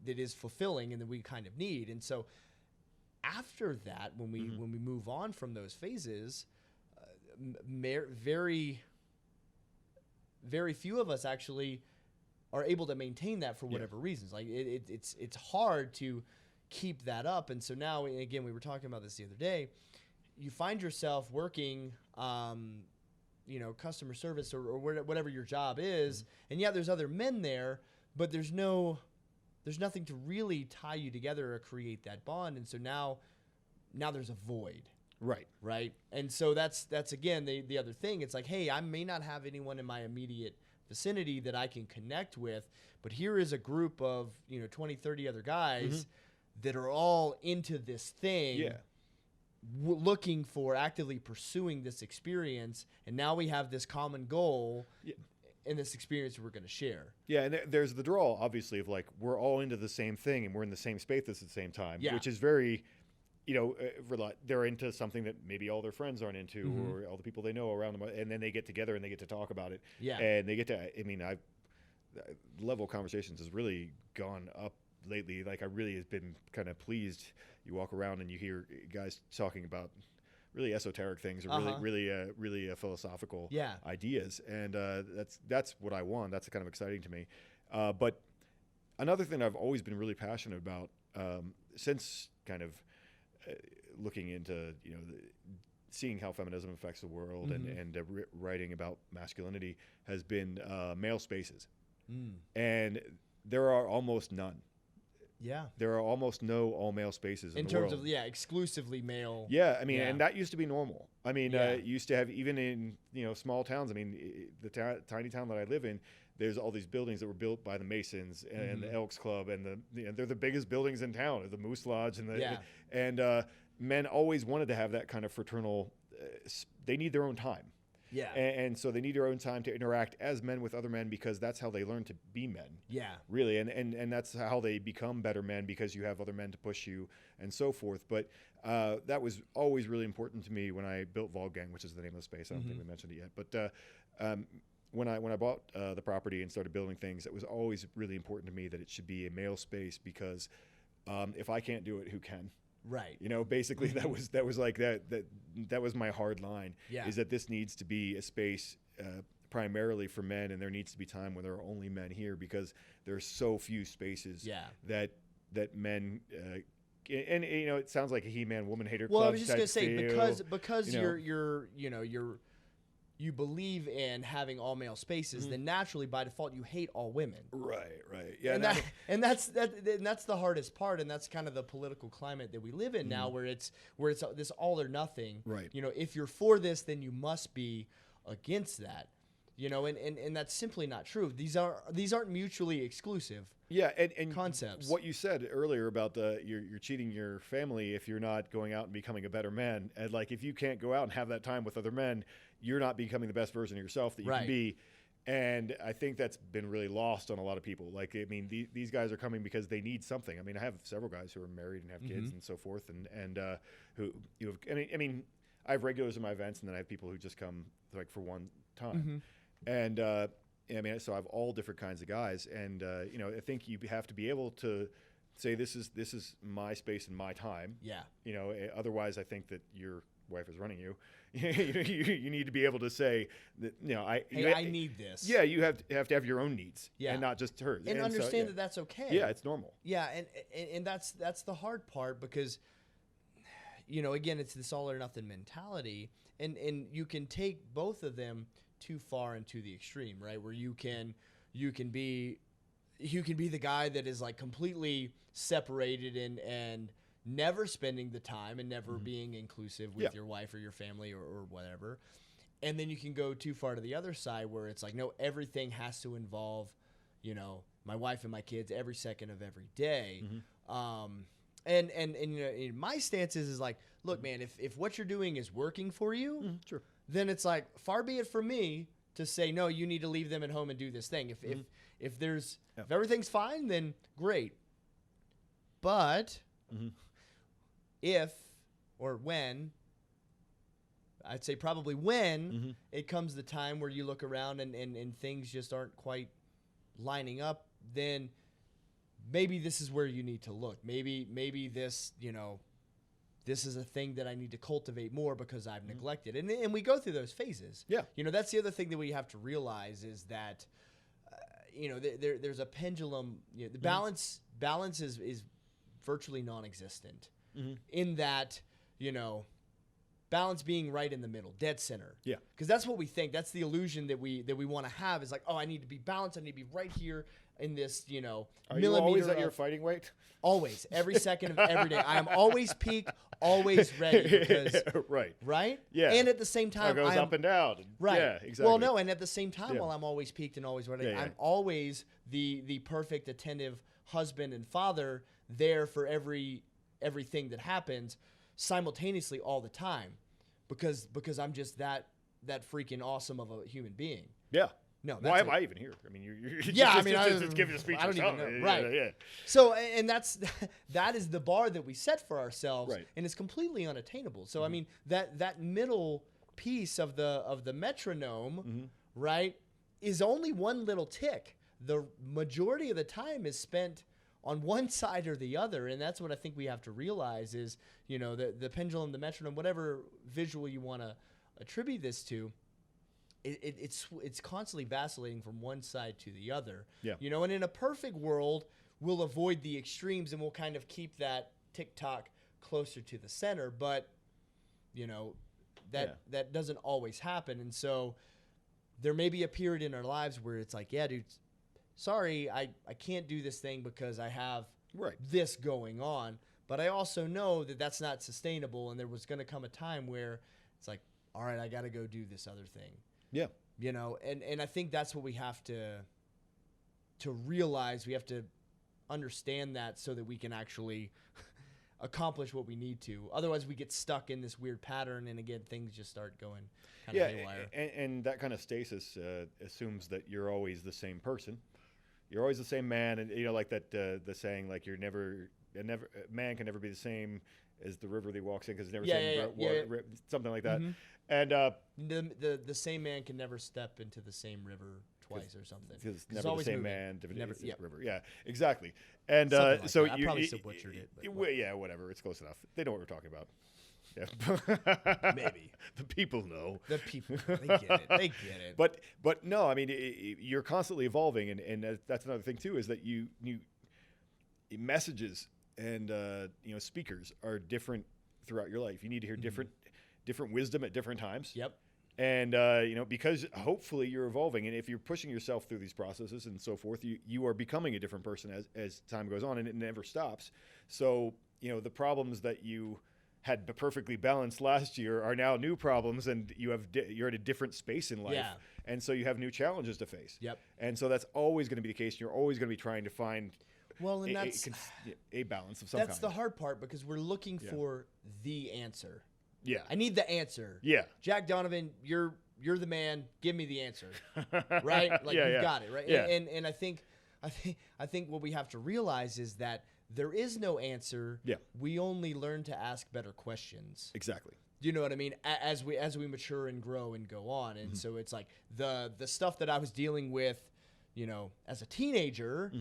is fulfilling and that we kind of need. And so after that, when we move on from those phases, very few of us actually are able to maintain that for whatever reasons. Like it's hard to keep that up. And so now, again, we were talking about this the other day. You find yourself working, customer service or whatever your job is, and there's other men there, but there's nothing to really tie you together or create that bond, and so now there's a void. Right. And so that's again the other thing. It's like, hey, I may not have anyone in my immediate vicinity that I can connect with, but here is a group of 20, 30 other guys that are all into this thing. Yeah. Looking for, actively pursuing this experience, and now we have this common goal in this experience we're going to share. Yeah, and there's the draw, obviously, of like we're all into the same thing and we're in the same space at the same time, which is very, they're into something that maybe all their friends aren't into or all the people they know around them, and then they get together and they get to talk about it. Yeah, and they get to. I mean, the level of conversations has really gone up lately. Like I really have been kind of pleased. You walk around and you hear guys talking about really esoteric things or really philosophical ideas, and that's what I want. That's kind of exciting to me. But another thing I've always been really passionate about since kind of looking into seeing how feminism affects the world and writing about masculinity has been male spaces, and there are almost none. Yeah, there are almost no all-male spaces in the world. In terms of exclusively male. Yeah, I mean, and that used to be normal. I mean, used to have, even in small towns. I mean, the tiny town that I live in, there's all these buildings that were built by the Masons and the Elks Club, and they're the biggest buildings in town, the Moose Lodge, and men always wanted to have that kind of fraternal. They need their own time. Yeah, and so they need their own time to interact as men with other men, because that's how they learn to be men. Yeah, really, and that's how they become better men, because you have other men to push you and so forth. But that was always really important to me when I built Wolfgang, which is the name of the space. I don't think we mentioned it yet, but when I bought the property and started building things, it was always really important to me that it should be a male space, because if I can't do it, who can? Right. Basically that was like that was my hard line, is that this needs to be a space primarily for men, and there needs to be time when there are only men here, because there are so few spaces that men and it sounds like a He-Man woman hater club. Well, I was just going to say, because you believe in having all male spaces, then naturally by default you hate all women. Right. Yeah. And that's the hardest part, and that's kind of the political climate that we live in now, where it's this all or nothing. Right. If you're for this, then you must be against that. You know, and that's simply not true. These aren't mutually exclusive. Yeah, and concepts. What you said earlier about you're cheating your family if you're not going out and becoming a better man. And like if you can't go out and have that time with other men, you're not becoming the best version of yourself that you can be. And I think that's been really lost on a lot of people. Like, I mean, these guys are coming because they need something. I mean, I have several guys who are married and have kids and so forth, and who I mean, I have regulars in my events, and then I have people who just come like for one time. And I mean, so I have all different kinds of guys, and you know, I think you have to be able to say this is my space and my time. Yeah. You know, otherwise, I think that your wife is running you. You need to be able to say that, you know, I need this. Yeah, you have to have your own needs, and not just hers, and understand that that's okay. Yeah, it's normal. Yeah, and that's the hard part, because, you know, again, it's this all or nothing mentality, and you can take both of them too far into the extreme, right? Where you can be the guy that is like completely separated and never spending the time and never being inclusive with your wife or your family or whatever. And then you can go too far to the other side where it's like, no, everything has to involve, you know, my wife and my kids every second of every day. And you know, my stance is like, look, man, if what you're doing is working for you, Sure. then it's like, far be it from me to say, no, you need to leave them at home and do this thing. If everything's fine, then great. But if or when, I'd say probably when it comes the time where you look around and things just aren't quite lining up, then maybe this is where you need to look. Maybe this, you know, this is a thing that I need to cultivate more because I've neglected. And we go through those phases. Yeah. You know, that's the other thing that we have to realize is that, you know, there's a pendulum. You know, the balance is virtually non-existent in that, you know, balance being right in the middle, dead center. Yeah. Because that's what we think. That's the illusion that we want to have, is like, oh, I need to be balanced. I need to be right here in this, you know, Are you always at your fighting weight? Always. Every second of every day. I am always peak, always ready. Because, right? Yeah. And at the same time, it goes up and down. Right. Yeah, exactly. Well, no, and at the same time, while I'm always peaked and always ready, I'm always the perfect, attentive husband and father there for everything that happens simultaneously all the time, because I'm just that freaking awesome of a human being. Yeah. No. Why am I even here? I mean, you're just giving a speech. I don't even know. Right. Yeah. So, and that is the bar that we set for ourselves, and it's completely unattainable. So, I mean, that middle piece of the metronome, right, is only one little tick. The majority of the time is spent on one side or the other, and that's what I think we have to realize is, you know, the pendulum, the metronome, whatever visual you want to attribute this to, it's constantly vacillating from one side to the other. Yeah. You know, and in a perfect world, we'll avoid the extremes and we'll kind of keep that tick-tock closer to the center, but, you know, that doesn't always happen. And so there may be a period in our lives where it's like, yeah, dude, sorry, I can't do this thing because I have this going on. But I also know that that's not sustainable, and there was going to come a time where it's like, all right, I got to go do this other thing. Yeah. You know, and I think that's what we have to realize. We have to understand that so that we can actually accomplish what we need to. Otherwise, we get stuck in this weird pattern, and again, things just start going kind of haywire. And that kind of stasis assumes that you're always the same person. You're always the same man, and you know, like that the saying, like a man can never be the same as the river that he walks in, because it's never water, something like that. And the same man can never step into the same river twice or something. Because never the same moving. man, different Never, river. Yeah, exactly. And like so I probably still butchered it. Yeah, whatever. It's close enough. They know what we're talking about. Yeah. Maybe. The people know. The people, they get it. They get it. But no, I mean, you're constantly evolving, and that's another thing too, is that you messages and you know, speakers are different throughout your life. You need to hear different wisdom at different times. Yep. And you know, because hopefully you're evolving, and if you're pushing yourself through these processes and so forth, you are becoming a different person as time goes on, and it never stops. So you know, the problems that you had perfectly balanced last year are now new problems, and you're at a different space in life. Yeah. And so you have new challenges to face. Yep. And so that's always going to be the case. You're always going to be trying to find well, and that's a balance of some kind. That's the hard part, because we're looking for the answer. Yeah. I need the answer. Yeah. Jack Donovan, you're the man. Give me the answer. Right? Like you've got it, right? Yeah. And I think what we have to realize is that there is no answer. Yeah. We only learn to ask better questions. Exactly. Do you know what I mean? As we mature and grow and go on. And so it's like the stuff that I was dealing with, as a teenager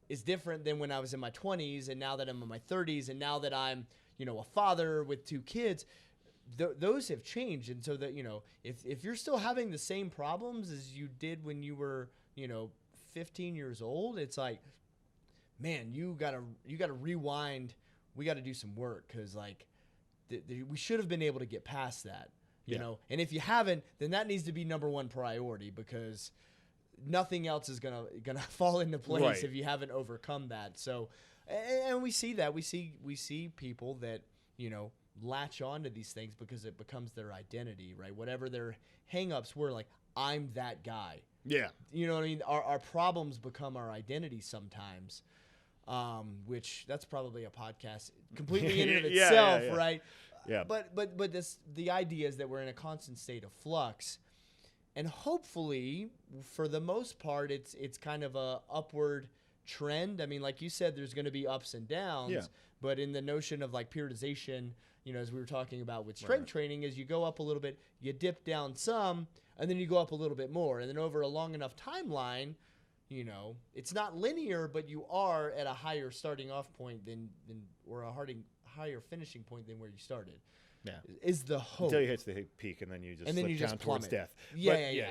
is different than when I was in my 20s, and now that I'm in my 30s, and now that I'm, a father with 2 kids, those have changed. And so that, if you're still having the same problems as you did when you were, 15 years old, it's like, man, you gotta rewind. We got to do some work, because like we should have been able to get past that, you know. And if you haven't, then that needs to be number 1 priority, because nothing else is gonna fall into place if you haven't overcome that. So, and we see that we see people that latch on to these things because it becomes their identity, right? Whatever their hang-ups were, like, I'm that guy. Yeah. You know what I mean? Our problems become our identity sometimes, which that's probably a podcast completely in and of itself, right? Yeah. But the idea is that we're in a constant state of flux, and hopefully, for the most part, it's kind of a upward trend. I mean, like you said, there's going to be ups and downs, but in the notion of like periodization, as we were talking about with strength training, is you go up a little bit, you dip down some, and then you go up a little bit more. And then over a long enough timeline, it's not linear, but you are at a higher starting off point or a higher finishing point than where you started. Yeah. Is the hope. Until you hit the peak, and then you just slip down towards death. Yeah.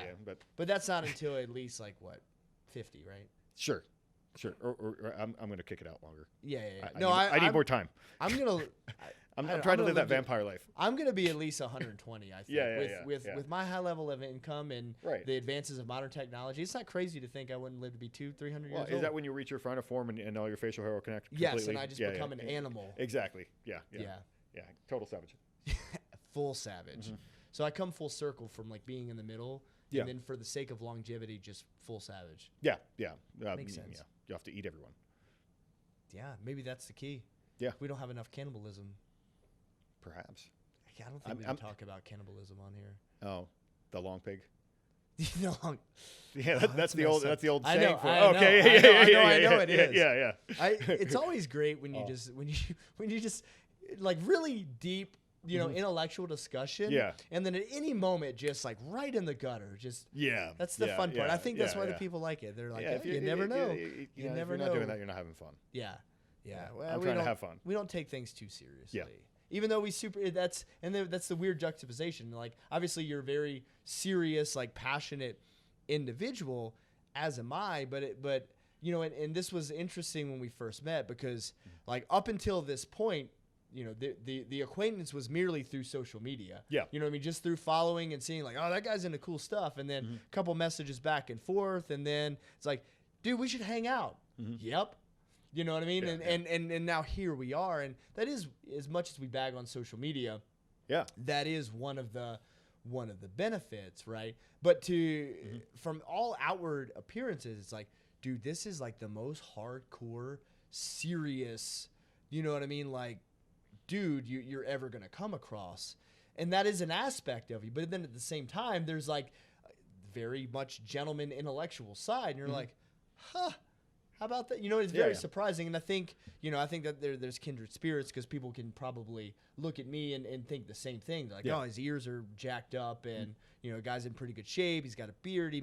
But that's not until at least, like, what, 50, right? Sure. Or I'm going to kick it out longer. Yeah. I need more time. I'm trying to live that vampire life. I'm going to be at least 120, I think. With my high level of income and the advances of modern technology, it's not crazy to think I wouldn't live to be 200-300 years old. Is that when you reach your final form and all your facial hair will connect Yes, completely? and I just become an animal. Exactly. Yeah. Total savage. Full savage. Mm-hmm. So I come full circle from like being in the middle, and then for the sake of longevity, just full savage. Yeah. Makes sense. Yeah. You have to eat everyone. Yeah, maybe that's the key. Yeah. We don't have enough cannibalism. Perhaps. I don't think we can talk about cannibalism on here. Oh, the long pig. That's the old saying. I know it is. Yeah. It's always great when you just like really deep, intellectual discussion. Yeah. And then at any moment, just like right in the gutter, just that's the fun part. I think that's why the people like it. They're like, you never know. You never know. If you're not doing that, you're not having fun. Yeah. Well, I'm trying to have fun. We don't take things too seriously. Yeah. Even though that's the weird juxtaposition. Like, obviously you're a very serious, like passionate individual, as am I, but and this was interesting when we first met, because like up until this point, the acquaintance was merely through social media. Yeah. You know what I mean? Just through following and seeing like, oh, that guy's into cool stuff. And then a couple messages back and forth. And then it's like, dude, we should hang out. Yep. You know what I mean? And now here we are. And that is, as much as we bag on social media, that is one of the benefits, right? But from all outward appearances, it's like, dude, this is like the most hardcore, serious, you know what I mean? Like, dude, you're ever going to come across. And that is an aspect of you. But then at the same time, there's like very much gentleman intellectual side. And you're like, huh, how about that? It's very surprising. And I think that there's kindred spirits, because people can probably look at me and think the same thing. They're like, oh, his ears are jacked up, and, guy's in pretty good shape. He's got a beard.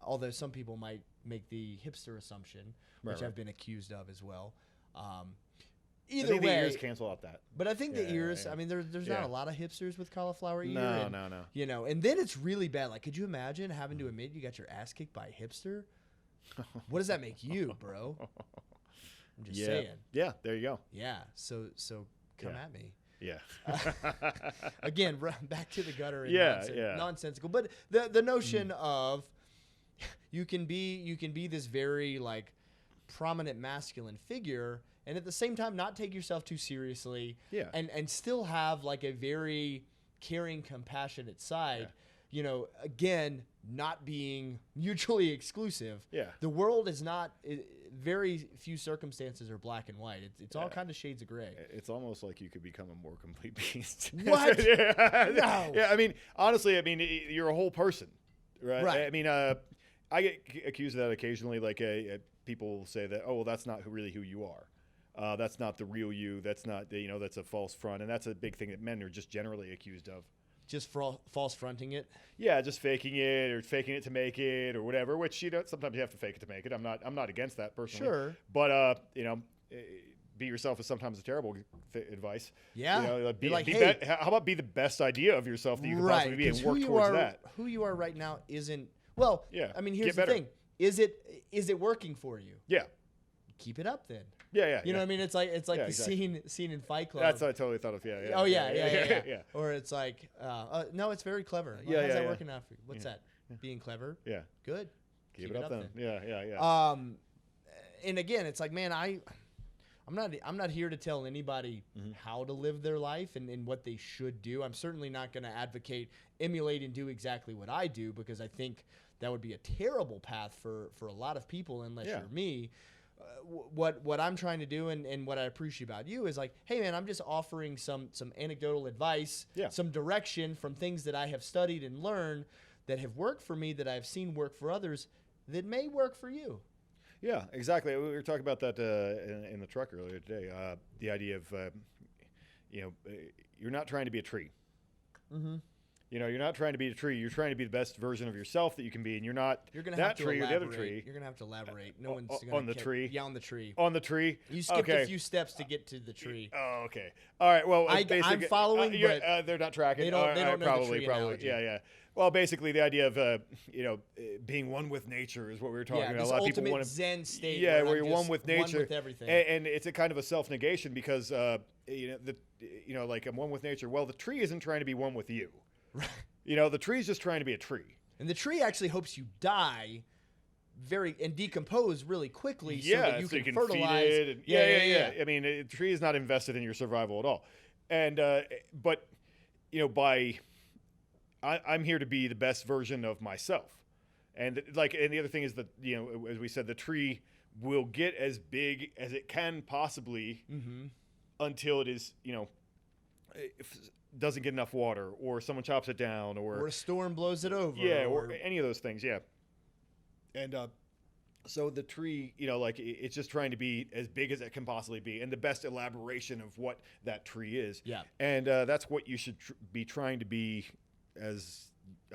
Although some people might make the hipster assumption, which I've been accused of as well. Either way, the ears cancel out that. But I think the ears. I mean, there's not a lot of hipsters with cauliflower ear. No. And then it's really bad. Like, could you imagine having to admit you got your ass kicked by a hipster? What does that make you, bro? I'm just saying. Yeah. There you go. Yeah. So come at me. Yeah. Again, back to the gutter. And nonsensical. But the notion of you can be this very like prominent masculine figure, and at the same time not take yourself too seriously. Yeah. And still have like a very caring, compassionate side. Yeah. You know, again, not being mutually exclusive. Yeah. The world is not. Very few circumstances are black and white. It's all kind of shades of gray. It's almost like you could become a more complete beast. What? Yeah. No. Yeah. I mean, honestly, I mean, you're a whole person, right? Right. I mean, I get accused of that occasionally. Like people say that, oh, well, that's not really who you are. That's not the real you. That's not, that's a false front. And that's a big thing that men are just generally accused of. Just false fronting it. Yeah, just faking it or faking it to make it or whatever. Which sometimes you have to fake it to make it. I'm not against that personally. Sure. But be yourself is sometimes a terrible advice. Yeah. How about be the best idea of yourself that you can possibly be and work towards that? Who you are right now isn't. Well, yeah. I mean, here's the thing: is it working for you? Yeah. Keep it up then. Yeah. You know what I mean? It's like the exactly. scene in Fight Club. That's what I totally thought of. Yeah. Oh yeah. Or it's like, no, it's very clever. Well, how's that working out for you? What's that? Being clever. Yeah. Good. Keep it up then. Yeah. And again, it's like, man, I'm not here to tell anybody how to live their life and what they should do. I'm certainly not going to advocate, emulate, and do exactly what I do, because I think that would be a terrible path for a lot of people unless you're me. What I'm trying to do and what I appreciate about you is like, hey man, I'm just offering some anecdotal advice, some direction from things that I have studied and learned that have worked for me, that I've seen work for others, that may work for you. Yeah, exactly. We were talking about that in the truck earlier today. The idea of, you're not trying to be a tree. Mm-hmm. You're not trying to be a tree. You're trying to be the best version of yourself that you can be, and you're not that tree or the other tree. You're gonna have to elaborate. No one's gonna on the tree. Yeah, on the tree. On the tree. You skipped a few steps to get to the tree. Oh, okay. All right. Well, I'm following, but they're not tracking. They don't know probably, the tree analogy. Yeah. Well, basically, the idea of being one with nature is what we were talking about. This a lot of ultimate people want to Zen state. where you're one with nature, one with everything, and it's a kind of a self-negation because like I'm one with nature. Well, the tree isn't trying to be one with you. Right. The tree's just trying to be a tree. And the tree actually hopes you die and decompose really quickly so that you can fertilize. Feed it. Yeah. I mean, the tree is not invested in your survival at all. And I'm here to be the best version of myself. And the other thing is that, as we said, the tree will get as big as it can possibly until it is, doesn't get enough water, or someone chops it down, or a storm blows it over. Yeah, or any of those things, yeah. And so the tree, it's just trying to be as big as it can possibly be, and the best elaboration of what that tree is. Yeah. And that's what you should be trying to be as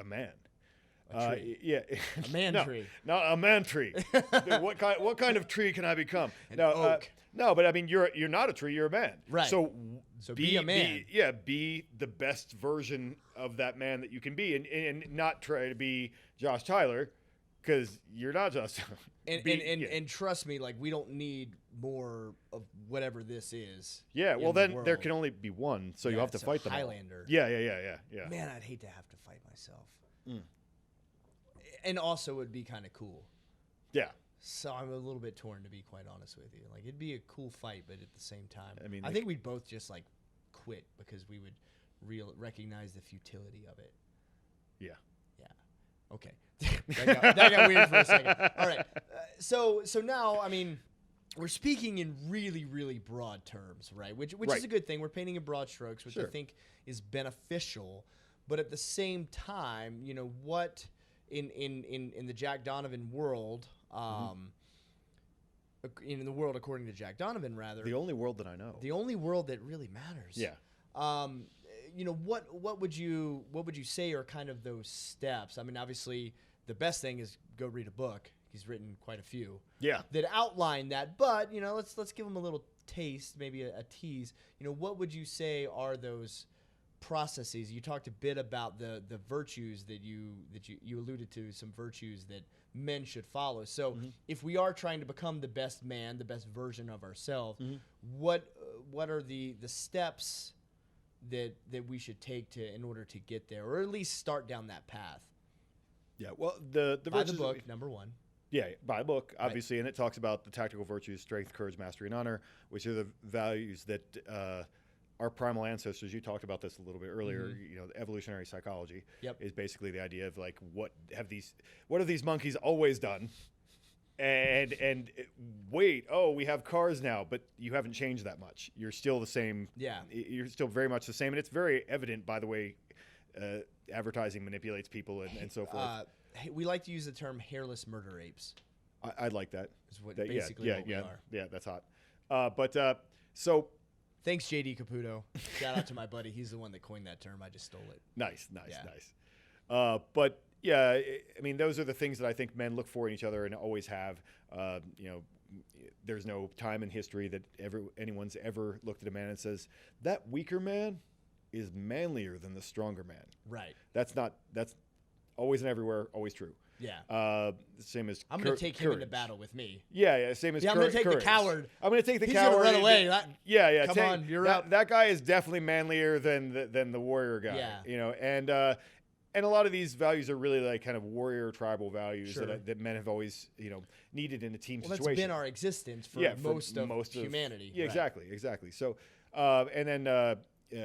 a man. A tree. A man tree. No, a man tree. What kind of tree can I become? An oak. No, but I mean, you're not a tree. You're a man. Right. So be a man. Be the best version of that man that you can be, and not try to be Josh Tyler, because you're not Josh Tyler. And trust me, like, we don't need more of whatever this is. Yeah. Well, then there can only be one, so you have to fight them. Highlander. Yeah. Man, I'd hate to have to fight myself. And also, it would be kind of cool. Yeah. So I'm a little bit torn, to be quite honest with you. Like, it'd be a cool fight, but at the same time, I think we'd both just like quit because we would recognize the futility of it. Yeah. Okay. that got weird for a second. All right. So now, I mean, we're speaking in really, really broad terms, right? Which is a good thing. We're painting in broad strokes, which I think is beneficial. But at the same time, what in the Jack Donovan world, in the world according to Jack Donovan, rather, the only world that I know, the only world that really matters. Yeah. What would you say are kind of those steps? I mean, obviously, the best thing is go read a book. He's written quite a few. Yeah. That outline that, but let's give him a little taste, maybe a tease. What would you say are those processes? You talked a bit about the virtues that you alluded to, some virtues that men should follow. So if we are trying to become the best man, the best version of ourselves, what are the steps that we should take in order to get there, or at least start down that path? Yeah. Well, the Buy virtues the book, number one. Yeah, by a book, obviously, and it talks about the tactical virtues: strength, courage, mastery, and honor, which are the values that our primal ancestors. You talked about this a little bit earlier. Mm-hmm. You know, evolutionary psychology Yep. is basically the idea of like what have these monkeys always done? And wait, oh, we have cars now, but you haven't changed that much. You're still the same. Yeah. You're still very much the same, and it's very evident by the way advertising manipulates people and so forth. We like to use the term hairless murder apes. I like that. Is what basically what we are. Yeah, that's hot. So thanks, JD Caputo. Shout out to my buddy. He's the one that coined that term. I just stole it. nice. But yeah, I mean, those are the things that I think men look for in each other and always have. You know, there's no time in history that anyone's ever looked at a man and says that weaker man is manlier than the stronger man. Right. That's always and everywhere, always true. Yeah. Same as I'm going to take him into battle with me. Yeah. Same as I'm going to take courage. The coward. I'm going to take the He's coward. He's going to run away. Yeah. Come on, you're up. That guy is definitely manlier than the warrior guy. Yeah. You know, and a lot of these values are really like kind of warrior tribal values Sure. that men have always needed in a team situation. That's been our existence for most of humanity. Yeah, right. exactly. So, and then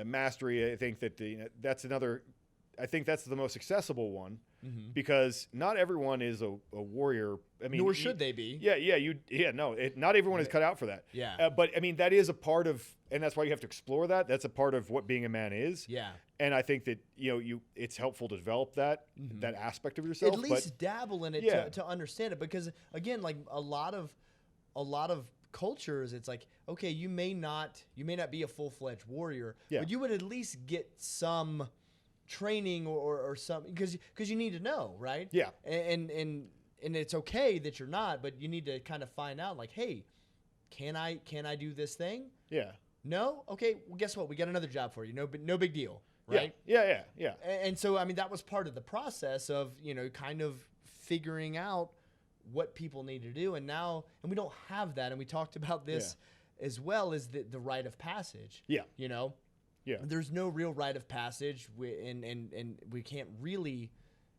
mastery. I think that that's another. I think that's the most accessible one because not everyone is a warrior. I mean, nor should they be. Not everyone is cut out for that. Yeah. But I mean, that is a part of, and that's why you have to explore that. That's a part of what being a man is. Yeah. And I think that it's helpful to develop that aspect of yourself. At least dabble in it to understand it, because again, like a lot of cultures, it's like, okay, you may not be a full-fledged warrior, but you would at least get some training or something because you need to know, right? Yeah. And it's okay that you're not, but you need to kind of find out, like, hey, can I do this thing? Yeah. No? Okay, well, guess what? We got another job for you. No big deal, right? Yeah. And so, I mean, that was part of the process of, kind of figuring out what people need to do. And we don't have that. And we talked about this as well as the rite of passage. Yeah. Yeah. There's no real rite of passage, and we can't really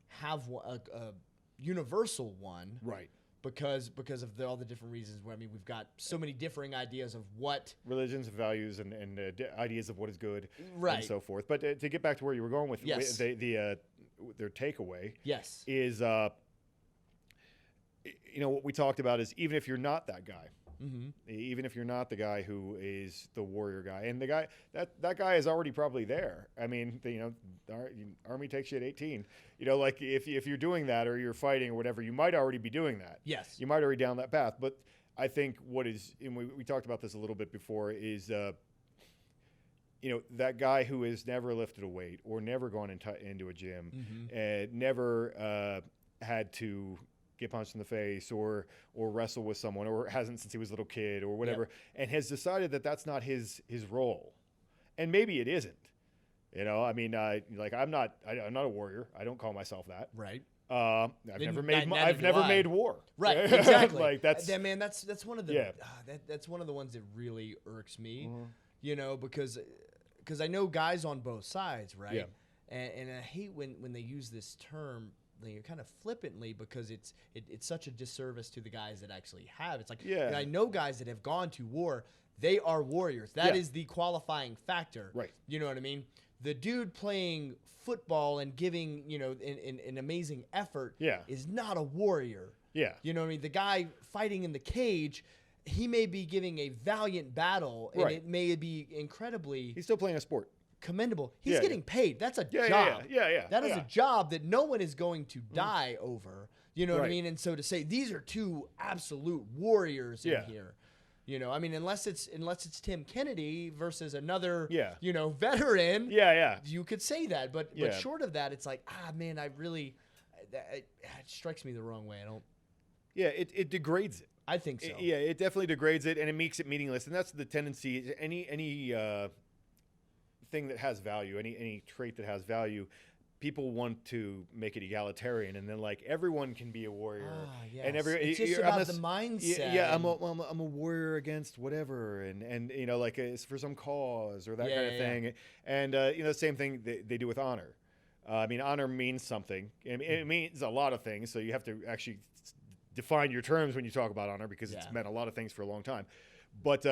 have a universal one, right? Because of all the different reasons. Where we've got so many differing ideas of what religions, values, and ideas of what is good, right, and so forth. But to get back to where you were going with their takeaway, is what we talked about is even if you're not that guy. Mm-hmm. Even if you're not the guy who is the warrior guy, and the guy that guy is already probably there. I mean, the army takes you at 18. Like if you're doing that or you're fighting or whatever, you might already be doing that. Yes, you might already down that path. But I think what is, and we talked about this a little bit before, is that guy who has never lifted a weight or never gone into a gym, never had to get punched in the face or wrestle with someone, or hasn't since he was a little kid or whatever, and has decided that that's not his role, and maybe it isn't. I'm not a warrior. I don't call myself that. Right. I've never made war. Right. Exactly. Like that's one of the that's one of the ones that really irks me. Because I know guys on both sides, right? Yeah. And I hate when they use this term kind of flippantly, because it's such a disservice to the guys that actually have. It's like, I know guys that have gone to war. They are warriors. That is the qualifying factor. Right. You know what I mean? The dude playing football and giving, an amazing effort is not a warrior. Yeah. You know what I mean? The guy fighting in the cage, he may be giving a valiant battle, and it may be incredibly... He's still playing a sport. Commendable. He's getting paid. That's a job. Yeah. That is a job that no one is going to die over. You know what I mean? And so to say these are two absolute warriors in here. Unless it's Tim Kennedy versus another veteran. Yeah. You could say that, but short of that, it's like, man, it strikes me the wrong way. I don't. Yeah, it degrades it. I think so. It definitely degrades it, and it makes it meaningless. And that's the tendency. Any thing that has value, any trait that has value, people want to make it egalitarian, and then like everyone can be a warrior. And it's just about the mindset. I'm a warrior against whatever, and like it's for some cause or that kind of thing. And same thing they do with honor. Honor means something. It means a lot of things, so you have to actually define your terms when you talk about honor, because it's meant a lot of things for a long time. But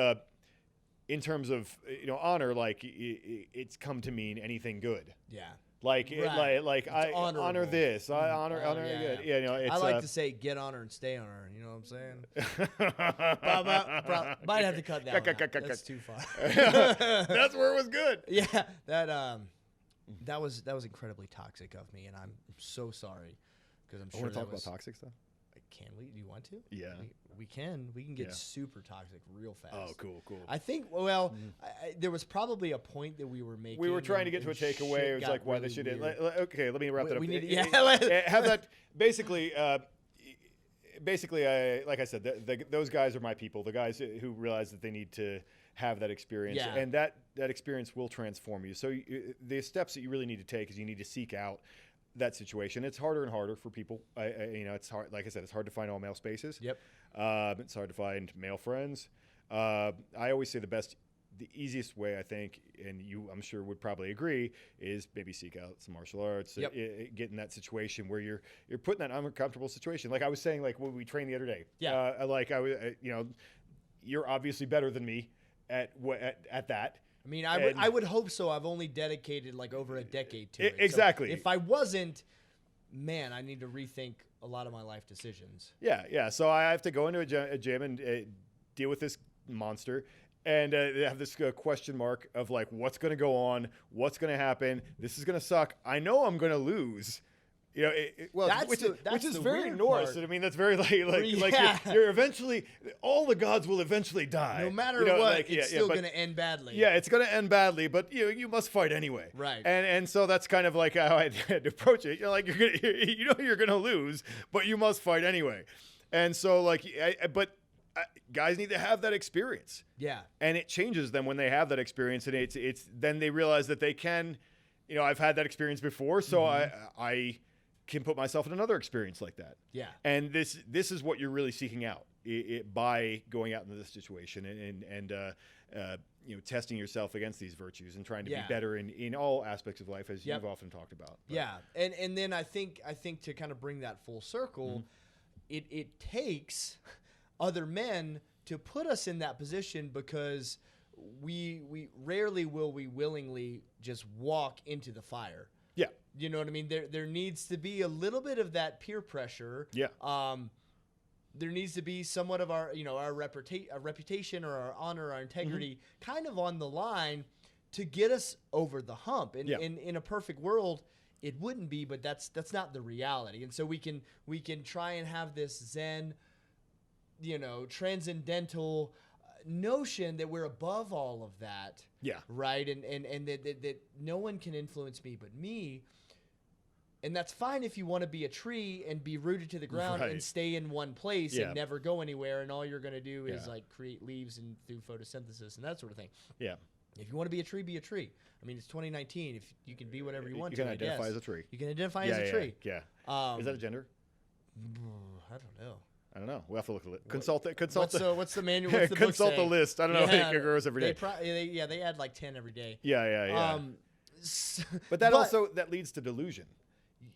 in terms of honor, like it's come to mean anything good. Yeah. Like I honor this. I honor good. Yeah, it's, I like to say get honor and stay honor. You know what I'm saying? Might have to cut that one out. That's too far. That's where it was good. Yeah, that was incredibly toxic of me, and I'm so sorry because I'm sure. Want to talk about toxic stuff? Can we? Do you want to? Yeah, we can. We can get super toxic real fast. Oh, cool. I think. Well, there was probably a point that we were making. We were trying to get to a takeaway. It was like why really this shit. Okay, let me wrap that up. We need have that basically. Like I said, those guys are my people. The guys who realize that they need to have that experience, and that experience will transform you. So the steps that you really need to take is you need to seek out that situation. It's harder and harder for people. It's hard. Like I said, it's hard to find all male spaces. Yep. It's hard to find male friends. I always say the easiest way, I think, and you, I'm sure, would probably agree, is maybe seek out some martial arts. Yep. Get in that situation where you're put in that uncomfortable situation. Like I was saying, like when we trained the other day. Yeah. You're obviously better than me at that. I mean, I would hope so. I've only dedicated like over a decade to it. Exactly. So if I wasn't, man, I need to rethink a lot of my life decisions. Yeah. So I have to go into a gym and deal with this monster, and they have this question mark of like, what's going to go on? What's going to happen? This is going to suck. I know I'm going to lose. Which is very Norse. Part. I mean, that's very like you're eventually, all the gods will eventually die. No matter what, it's still going to end badly. Yeah, it's going to end badly, but you must fight anyway. Right. And so that's kind of like how I had to approach it. You're like, you're going to lose, but you must fight anyway. And so guys need to have that experience. Yeah. And it changes them when they have that experience, and it's then they realize that they can, I've had that experience before, so I can put myself in another experience like that. Yeah. And this is what you're really seeking out by going out into this situation and testing yourself against these virtues and trying to be better in all aspects of life, as you've often talked about. But. Yeah. And then I think to kind of bring that full circle, it takes other men to put us in that position, because we rarely will we willingly just walk into the fire. Yeah. You know what I mean? There needs to be a little bit of that peer pressure. Yeah. There needs to be somewhat of our reputation or our honor, our integrity kind of on the line to get us over the hump. And in a perfect world, it wouldn't be, but that's not the reality. And so we can try and have this Zen, transcendental notion that we're above all of that. Yeah. Right. And that no one can influence me but me. And that's fine if you want to be a tree and be rooted to the ground and stay in one place and never go anywhere. And all you're going to do is like create leaves and do photosynthesis and that sort of thing. Yeah. If you want to be a tree, be a tree. I mean, it's 2019. If you can be whatever you want you can identify as a tree. You can identify as a tree. Yeah. Is that a gender? I don't know. We'll have to look at it. Consult. What's the manual? What's the consult book the say? list. I don't know. It grows every day. They add like 10 every day. Yeah. But that leads to delusion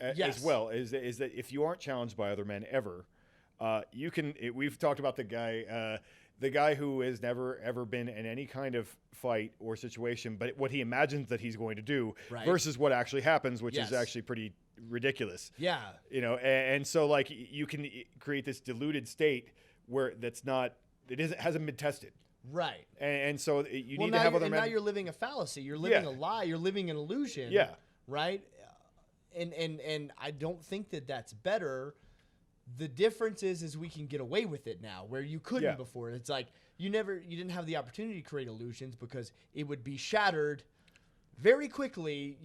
as well. Is that if you aren't challenged by other men ever, you can. We've talked about the guy who has never ever been in any kind of fight or situation, but what he imagines that he's going to do versus what actually happens, which is actually pretty ridiculous. Yeah. And so like you can create this diluted state where hasn't been tested. Right. And so you need to have other men. Now you're living a fallacy. You're living a lie. You're living an illusion. Yeah. Right. And I don't think that that's better. The difference is we can get away with it now, where you couldn't before. It's like you didn't have the opportunity to create illusions because it would be shattered very quickly,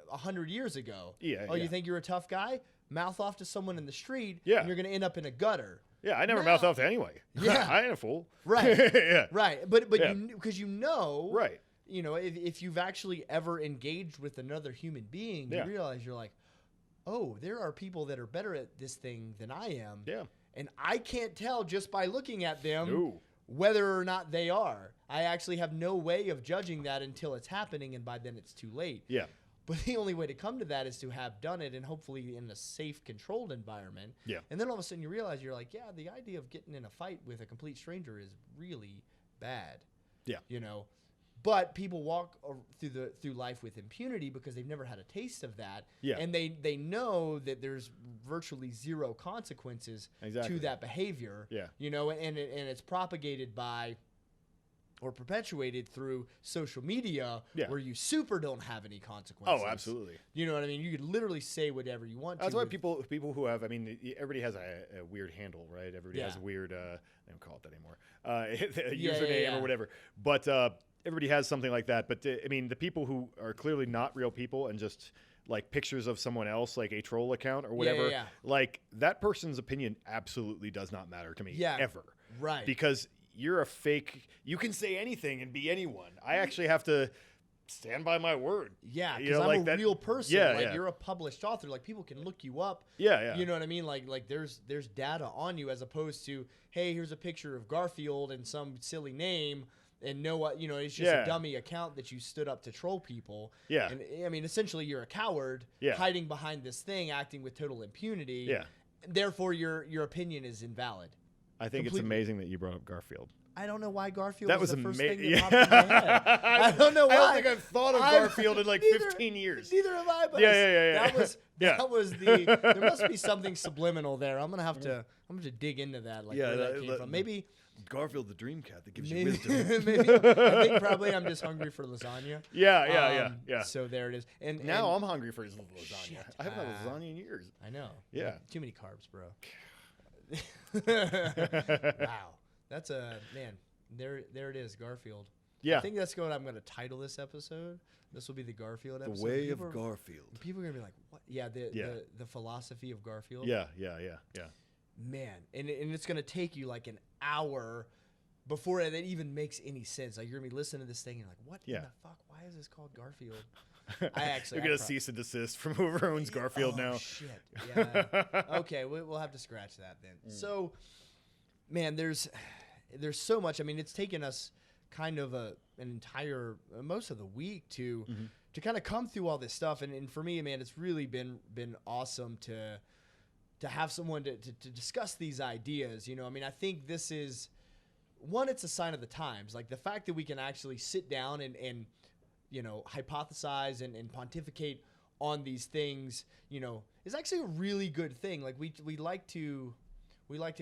100 years ago. Yeah. You think you're a tough guy? Mouth off to someone in the street, and you're going to end up in a gutter. Yeah, I never mouth off to anyway. Yeah. I ain't a fool. Right. Yeah. Right. But because right. If you've actually ever engaged with another human being, you realize you're like, oh, there are people that are better at this thing than I am. Yeah. And I can't tell just by looking at them whether or not they are. I actually have no way of judging that until it's happening, and by then it's too late. Yeah. But the only way to come to that is to have done it, and hopefully in a safe, controlled environment. Yeah. And then all of a sudden you realize you're like, yeah, the idea of getting in a fight with a complete stranger is really bad. Yeah. You know, but people walk through life with impunity because they've never had a taste of that. Yeah. And they know that there's virtually zero consequences to that behavior. Yeah. You know, and it's propagated by or perpetuated through social media, where you super don't have any consequences. Oh, absolutely. You know what I mean? You could literally say whatever you want. That's why people who have, I mean, everybody has a weird handle, right? Everybody has a weird, they don't call it that anymore, username or whatever. But everybody has something like that. But I mean, the people who are clearly not real people and just like pictures of someone else, like a troll account or whatever, like that person's opinion absolutely does not matter to me ever. Right. Because you're a fake. You can say anything and be anyone. I actually have to stand by my word. Yeah, because I'm like a real person. Yeah, like you're a published author. Like people can look you up. Yeah, yeah. You know what I mean? Like there's data on you as opposed to, hey, here's a picture of Garfield and some silly name, and know what, you know, it's just a dummy account that you stood up to troll people. Yeah. And I mean, essentially, you're a coward hiding behind this thing, acting with total impunity. Yeah. Therefore, your opinion is invalid. I think it's amazing that you brought up Garfield. I don't know why Garfield was the first thing that popped in my head. I don't know why. I don't think I've thought of Garfield in like 15 years. Neither have I. But that was the. There must be something subliminal there. I'm gonna dig into that. Like where that came from. Maybe Garfield the dream cat that gives you wisdom. Maybe I think probably I'm just hungry for lasagna. Yeah. So there it is. And now I'm hungry for his lasagna. Shit, I haven't had lasagna in years. I know. Yeah. Too many carbs, bro. Wow. That's man. There it is, Garfield. Yeah. I think that's what I'm going to title this episode. This will be the Garfield episode. The Way of Garfield. People are going to be like, what? Yeah, the philosophy of Garfield. Yeah. Man, and it's going to take you like an hour before it even makes any sense. Like you're going to be listening to this thing and you're like, what in the fuck? Why is this called Garfield? You're going to cease and desist from whoever owns Garfield now. Shit. Yeah. Okay, we'll have to scratch that then. So, man, there's so much. I mean, it's taken us kind of an entire most of the week to kind of come through all this stuff, and for me, man, it's really been awesome to have someone to discuss these ideas. You know, I mean, I think this is one. It's a sign of the times, like the fact that we can actually sit down and you know, hypothesize and pontificate on these things. You know, is actually a really good thing. Like we like to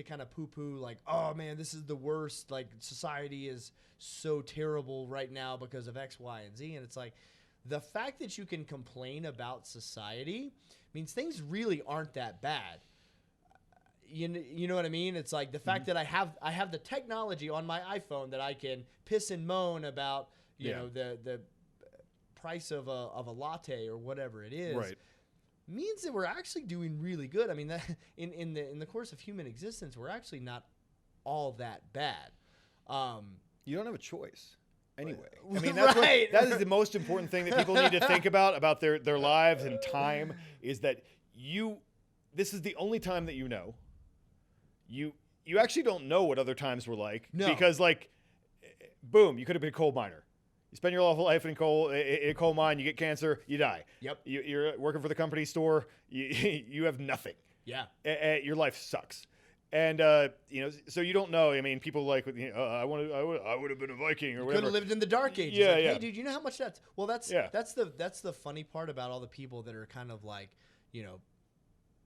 kind of poo-poo, like, oh, man, this is the worst. Like, society is so terrible right now because of X, Y, and Z. And it's like, the fact that you can complain about society means things really aren't that bad. You know what I mean? It's like the fact that I have the technology on my iPhone that I can piss and moan about, you know, the price of a latte or whatever it is. Right. Means that we're actually doing really good. I mean, that in the course of human existence, we're actually not all that bad. You don't have a choice anyway. I mean, that is the most important thing that people need to think about their lives and time, is that this is the only time that you know. You actually don't know what other times were like. No. Because, like, boom, you could have been a coal miner. You spend your whole life in a coal mine, you get cancer, you die. Yep. You're working for the company store, you have nothing. Yeah. Your life sucks. And, you know, so you don't know. I mean, people like, you know, I would have been a Viking or whatever. Could have lived in the Dark Ages. Yeah, like, yeah. Hey, dude, you know how much that's... Well, that's the funny part about all the people that are kind of like, you know,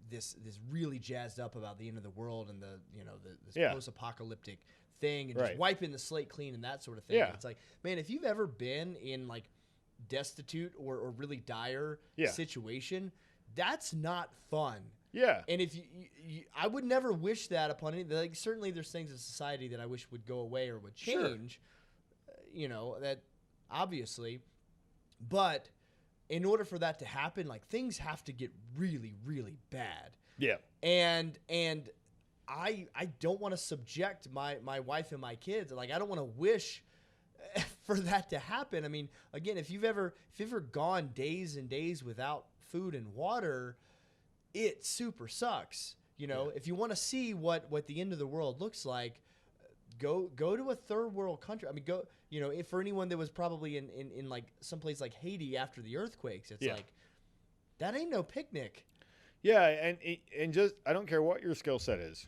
this really jazzed up about the end of the world and this post-apocalyptic thing and just wiping the slate clean and that sort of thing. Yeah. It's like, man, if you've ever been in like destitute or really dire situation, that's not fun. Yeah. And if you I would never wish that upon any, like, certainly there's things in society that I wish would go away or would change, you know, that obviously, but in order for that to happen, like, things have to get really, really bad. Yeah. And I don't want to subject my wife and my kids. Like, I don't want to wish for that to happen. I mean, again, if you've ever gone days and days without food and water, it super sucks. You know, if you want to see what the end of the world looks like, go to a third world country. I mean, go, you know, if for anyone that was probably in like someplace like Haiti after the earthquakes, it's like, that ain't no picnic. Yeah, and just I don't care what your skill set is.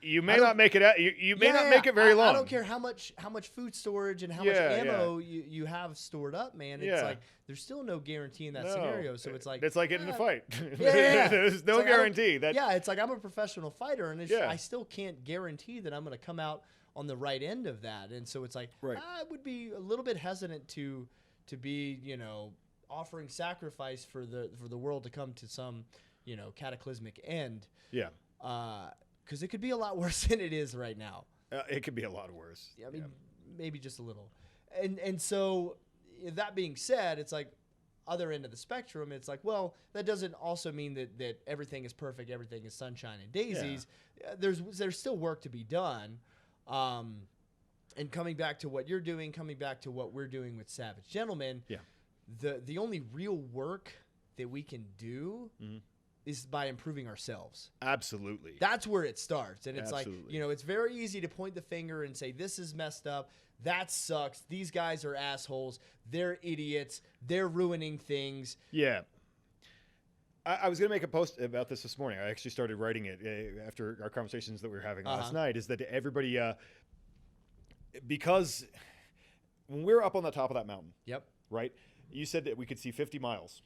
You may not make it out. You may not make it very long. I don't care how much food storage and how much ammo you have stored up, man. It's like there's still no guarantee in that scenario. So it's like getting in a fight. There's no guarantee. It's like I'm a professional fighter, and I still can't guarantee that I'm going to come out on the right end of that. And so it's like I would be a little bit hesitant to be, you know, offering sacrifice for the world to come to some, you know, cataclysmic end. Yeah. Because it could be a lot worse than it is right now. It could be a lot worse. I mean, maybe just a little. And so that being said, it's like other end of the spectrum. It's like, well, that doesn't also mean that everything is perfect, everything is sunshine and daisies. Yeah. There's still work to be done. And coming back to what you're doing, coming back to what we're doing with Savage Gentlemen, the only real work that we can do is by improving ourselves. Absolutely. That's where it starts. And it's like, you know, it's very easy to point the finger and say, this is messed up. That sucks. These guys are assholes. They're idiots. They're ruining things. Yeah. I was going to make a post about this morning. I actually started writing it after our conversations that we were having last night, is that everybody, because when we were up on the top of that mountain, right, you said that we could see 50 miles.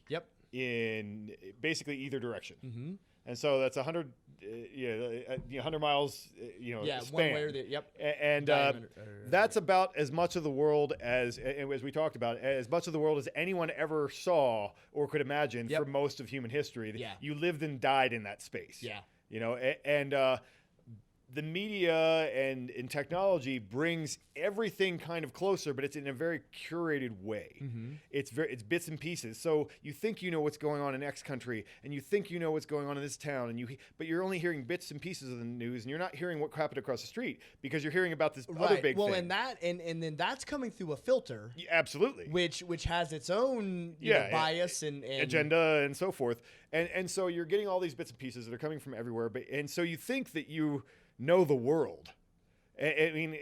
In basically either direction, and so that's 100, 100 miles, span. One way or the and that's about as much of the world as we talked about, as much of the world as anyone ever saw or could imagine for most of human history. You lived and died in that space. And the media and technology brings everything kind of closer, but it's in a very curated way. It's bits and pieces. So you think you know what's going on in X country, and you think you know what's going on in this town, but you're only hearing bits and pieces of the news, and you're not hearing what happened across the street because you're hearing about this other big thing. And then that's coming through a filter. Absolutely. Which has its own bias and agenda and so forth. And so you're getting all these bits and pieces that are coming from everywhere. And so you think that you know the world. I mean,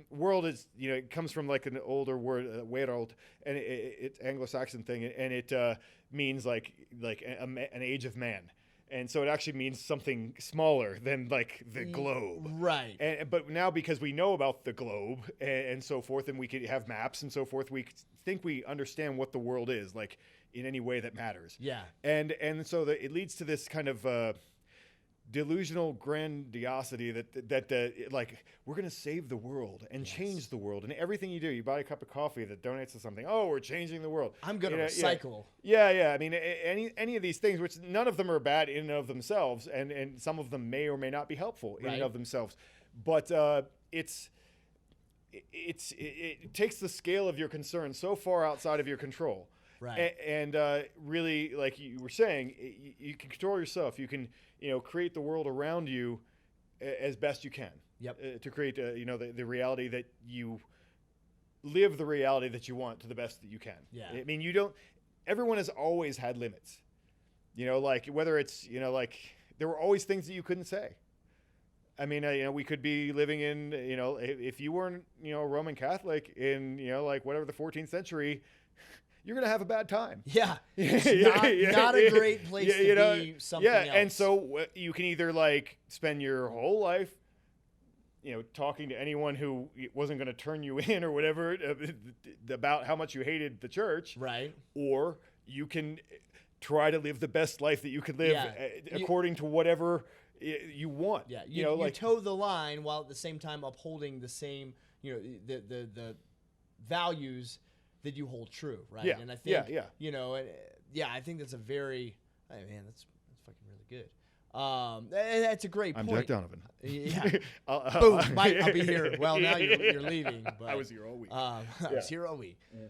world is, it comes from like an older word, wereld, and it's Anglo-Saxon thing, and it means like an age of man. And so it actually means something smaller than like the globe. Right. But now because we know about the globe and so forth, and we could have maps and so forth, we think we understand what the world is, like in any way that matters. Yeah. And so it leads to this kind of delusional grandiosity that like we're going to save the world and change the world, and everything you do, you buy a cup of coffee that donates to something. Oh, we're changing the world. I'm going to recycle. Yeah. I mean, any of these things, which none of them are bad in and of themselves, and some of them may or may not be helpful in and of themselves, but it takes the scale of your concern so far outside of your control. Right. And really, like you were saying, you can control yourself. You can, create the world around you as best you can. Yep. To create, the reality that you live, the reality that you want to the best that you can. Yeah. I mean, everyone has always had limits. Like whether it's, like there were always things that you couldn't say. I mean, we could be living in, if you weren't, a Roman Catholic in, like whatever the 14th century, you're going to have a bad time. Yeah. It's not a great place to be something else. And so you can either like spend your whole life, talking to anyone who wasn't going to turn you in or whatever about how much you hated the church. Right. Or you can try to live the best life that you could live according to whatever you want. Yeah. You toe the line while at the same time upholding the same, the values that you hold true, right? Yeah. And I think, I think that's a very, that's fucking really good. That's a great point. I'm Jack Donovan. Yeah. Boom, Mike, I'll be here. Well, now you're leaving. But, I was here all week. I was here all week. Yeah.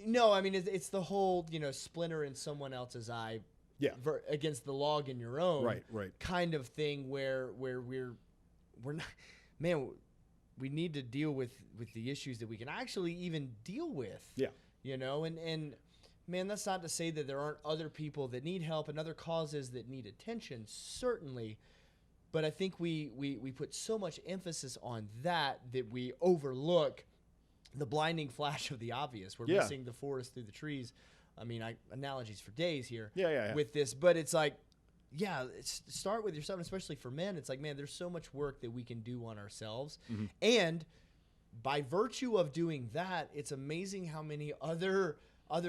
No, I mean, it's the whole, splinter in someone else's eye against the log in your own. Right. Kind of thing where we're not, man, we need to deal with the issues that we can actually even deal with. Yeah. And man, that's not to say that there aren't other people that need help and other causes that need attention, certainly. But I think we put so much emphasis on that we overlook the blinding flash of the obvious. We're missing the forest through the trees. I mean, analogies for days here with this, but it's like, start with yourself, and especially for men. It's like, man, there's so much work that we can do on ourselves. And by virtue of doing that, it's amazing how many other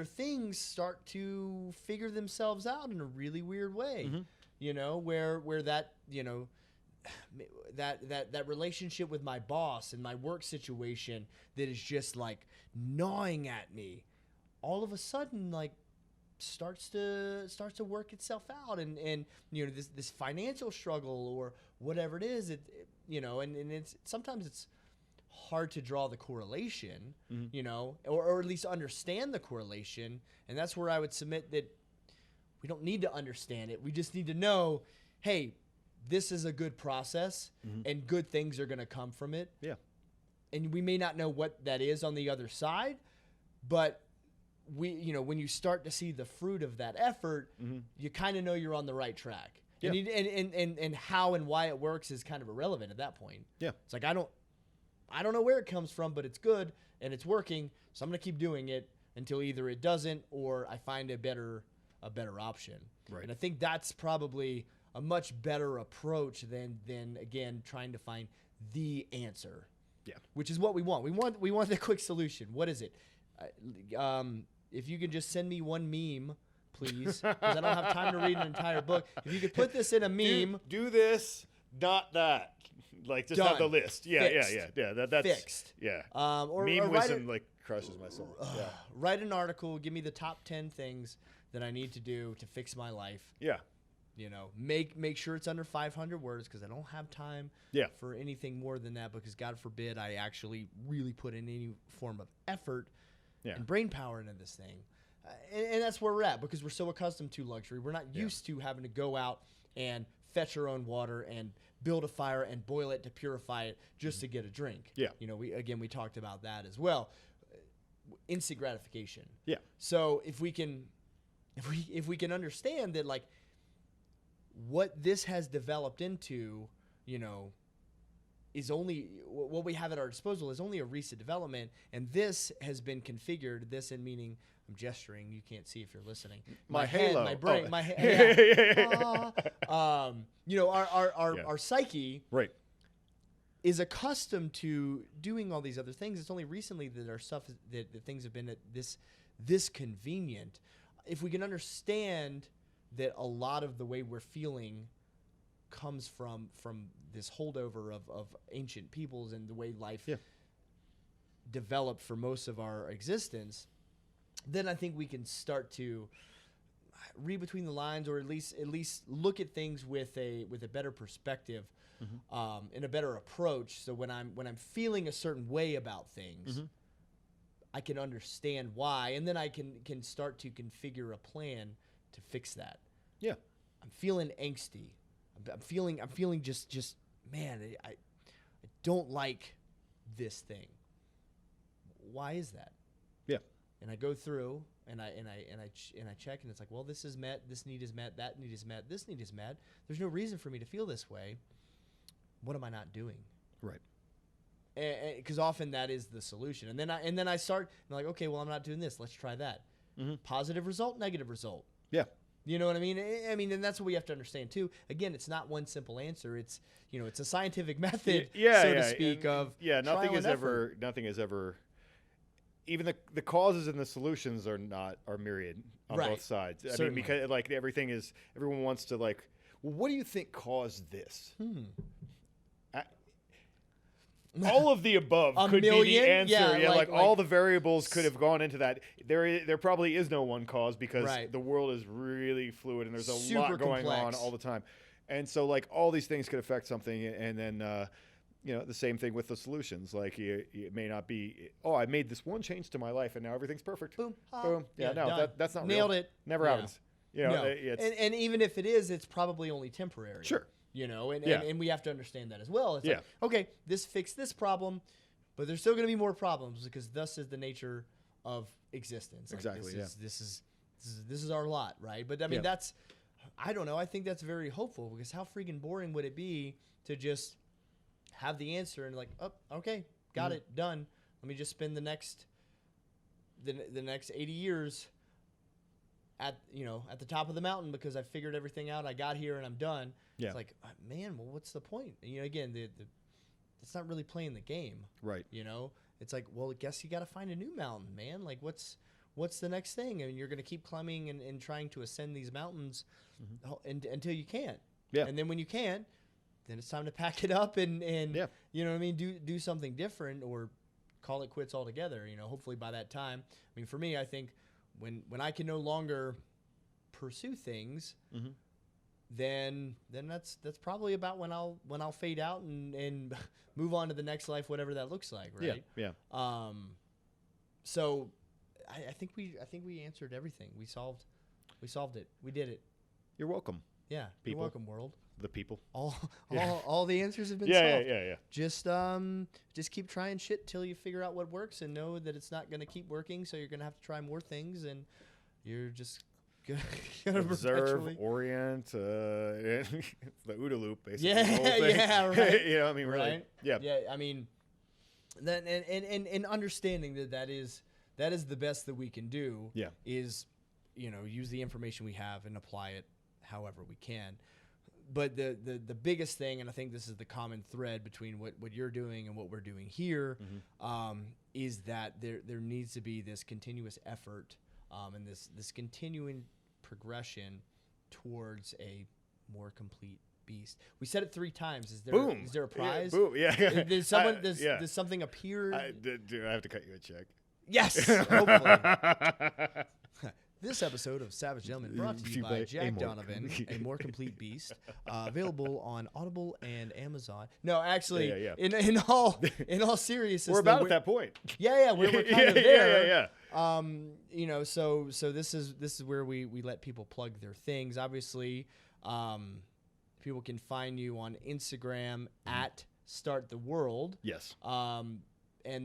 things start to figure themselves out in a really weird way. You know, where that, you know, that relationship with my boss and my work situation that is just like gnawing at me, all of a sudden, like, starts to work itself out, and you know, this financial struggle or whatever it is, you know, and it's sometimes it's hard to draw the correlation, you know, or at least understand the correlation, and that's where I would submit that we don't need to understand it. We just need to know, hey, this is a good process, and good things are going to come from it. Yeah, and we may not know what that is on the other side, but you know, when you start to see the fruit of that effort, you kind of know you're on the right track. Yeah. And how and why it works is kind of irrelevant at that point. Yeah. It's like, I don't know where it comes from, but it's good and it's working, so I'm going to keep doing it until either it doesn't or I find a better option. Right. And I think that's probably a much better approach than again trying to find the answer. Yeah. Which is what we want. We want the quick solution. What is it? If you can just send me one meme, please, because I don't have time to read an entire book. If you could put this in a meme. Do this, not that. Like, just have the list. Yeah, Fixed. yeah. That's fixed. Yeah. Or meme wisdom, like, crushes my soul. Yeah. Write an article. Give me the top 10 things that I need to do to fix my life. Yeah. You know, make sure it's under 500 words, because I don't have time for anything more than that, because God forbid I actually really put in any form of effort and brain power into this thing. And that's where we're at, because we're so accustomed to luxury. We're not used to having to go out and fetch our own water and build a fire and boil it to purify it just to get a drink. Yeah. You know, we talked about that as well. Instant gratification. Yeah. So if we can understand that, like, what this has developed into, you know, is only what we have at our disposal is only a recent development, and this has been configured. This, in meaning, I'm gesturing. You can't see if you're listening. My halo, my brain, my head. You know, our psyche, right, is accustomed to doing all these other things. It's only recently that our stuff that things have been this convenient. If we can understand that a lot of the way we're feeling comes from this holdover of ancient peoples and the way life developed for most of our existence, then I think we can start to read between the lines, or at least look at things with a better perspective, and a better approach. So when I'm feeling a certain way about things, I can understand why, and then I can start to configure a plan to fix that. Yeah. I'm feeling angsty. I'm feeling just man, I don't like this thing. Why is that? Yeah. And I go through and I check, and it's like, well, this is met, this need is met, that need is met, this need is met. There's no reason for me to feel this way. What am I not doing? Right. Because often that is the solution. And then I start, I'm like, okay, well, I'm not doing this. Let's try that. Positive result, negative result. Yeah. You know what I mean? And that's what we have to understand too. Again, it's not one simple answer. It's, you know, it's a scientific method, so to speak, of nothing is ever, even the causes and the solutions are myriad on both sides. I mean, because like everyone wants to, like, well, what do you think caused this? All of the above could be the answer. Like all the variables could have gone into that. There probably is no one cause, because the world is really fluid and there's a lot going on all the time. And so, like, all these things could affect something, and then you know, the same thing with the solutions. Like, it may not be, oh, I made this one change to my life and now everything's perfect. Boom. Boom. Yeah, no, that's not Nailed real. It. Never happens. You know, and even if it is, it's probably only temporary. Sure. You know, and we have to understand that as well. It's like, okay, this fixed this problem, but there's still going to be more problems, because thus is the nature of existence. Like, exactly. This is our lot, right? But I mean, that's I don't know. I think that's very hopeful, because how freaking boring would it be to just have the answer and like, oh, okay, got it, done. Let me just spend the next 80 years at the top of the mountain because I figured everything out. I got here and I'm done. Yeah. It's like, man, well, what's the point? Again, it's not really playing the game. Right. It's like, well, I guess you got to find a new mountain, man. Like, what's the next thing? I mean, you're going to keep climbing and trying to ascend these mountains until you can't. Yeah. And then when you can't, then it's time to pack it up and yeah. you know what I mean? Do something different or call it quits altogether. Hopefully by that time. I mean, for me, I think when I can no longer pursue things, then that's probably about when I'll fade out and move on to the next life, whatever that looks like, right? Yeah. So I think we answered everything. We solved it. We did it. You're welcome. Yeah. People. You're welcome, world. The people. All the answers have been solved. Yeah. Just keep trying shit till you figure out what works, and know that it's not going to keep working. So you're going to have to try more things, and you're just gonna observe, orient, the OODA loop, basically. Yeah, right. I mean, really. Right? Yeah. Yeah, I mean, that and understanding that is the best that we can do. Yeah. Is use the information we have and apply it however we can. But the biggest thing, and I think this is the common thread between what you're doing and what we're doing here, is that there needs to be this continuous effort and this continuing progression towards a more complete beast. We said it 3 times. Is there a prize? Yeah, boom. Yeah. Does something appear? Do I have to cut you a check? Yes. Hopefully. This episode of Savage Gentleman brought to you by Jack Donovan, a more complete beast, available on Audible and Amazon. No, actually, in all seriousness, we're about at that point. Yeah, we're kind of there. Yeah. So this is where we let people plug their things. Obviously, people can find you on Instagram at Start the World. Yes. And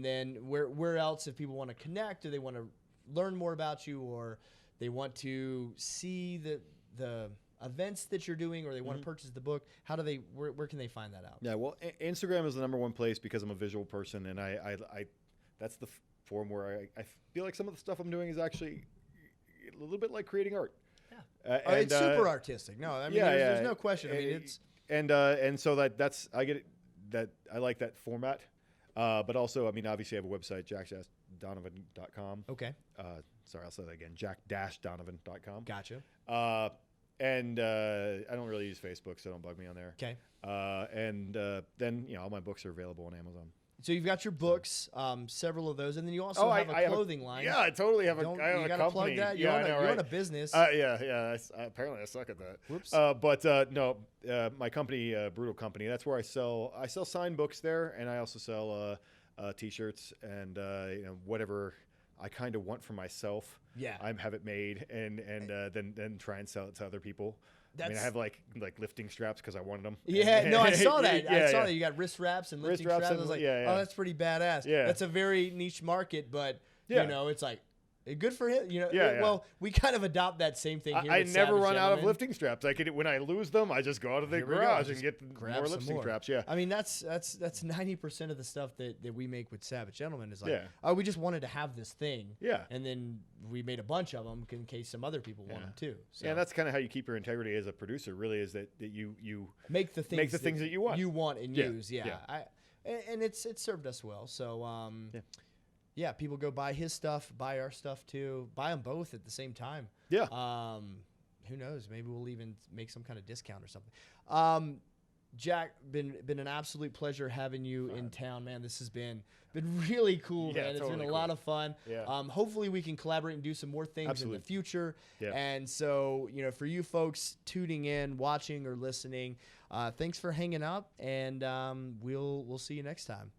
then where else, if people want to connect or they want to learn more about you, or they want to see the events that you're doing, or they want to purchase the book, where can they find that out? Yeah, well, Instagram is the number one place because I'm a visual person, and I that's the form where I feel like some of the stuff I'm doing is actually a little bit like creating art. Yeah, it's super artistic. No, I mean there's no question. I mean it's and so that's I get it, that I like that format, but also I mean obviously I have a website, jack-donovan.com. Okay. Sorry, I'll say that again. jack-donovan.com. Gotcha. And I don't really use Facebook, so don't bug me on there. Okay. And then all my books are available on Amazon. So you've got your books, several of those, and then you also have a clothing line. Yeah, I totally have you have a gotta company. Plug that. You're on a business. Yeah. Apparently, I suck at that. Whoops. But no, my company, Brutal Company. That's where I sell signed books there, and I also sell T-shirts and whatever I kind of want for myself. Yeah. I have it made and then try and sell it to other people. I mean, I have like lifting straps because I wanted them. Yeah, no, I saw that. I saw that. You got wrist wraps and lifting straps. I was like, oh, that's pretty badass. Yeah. That's a very niche market, but it's like good for him. Well, we kind of adopt that same thing here. I never run out of lifting straps. When I lose them, I just go out of the garage and get more lifting straps. Yeah. I mean, that's 90% of the stuff that we make with Savage Gentleman is like, oh, we just wanted to have this thing. Yeah. And then we made a bunch of them in case some other people want them too. So. Yeah, that's kind of how you keep your integrity as a producer. Really, is that you make the things that you want. You want and use. Yeah. And it's served us well. So yeah, people go buy his stuff, buy our stuff too, buy them both at the same time. Yeah. Who knows? Maybe we'll even make some kind of discount or something. Jack, been an absolute pleasure having you in town, man. This has been really cool, man. It's been a lot of fun. Yeah. Hopefully we can collaborate and do some more things in the future. Yeah. And so, for you folks tuning in, watching or listening, thanks for hanging out, and we'll see you next time.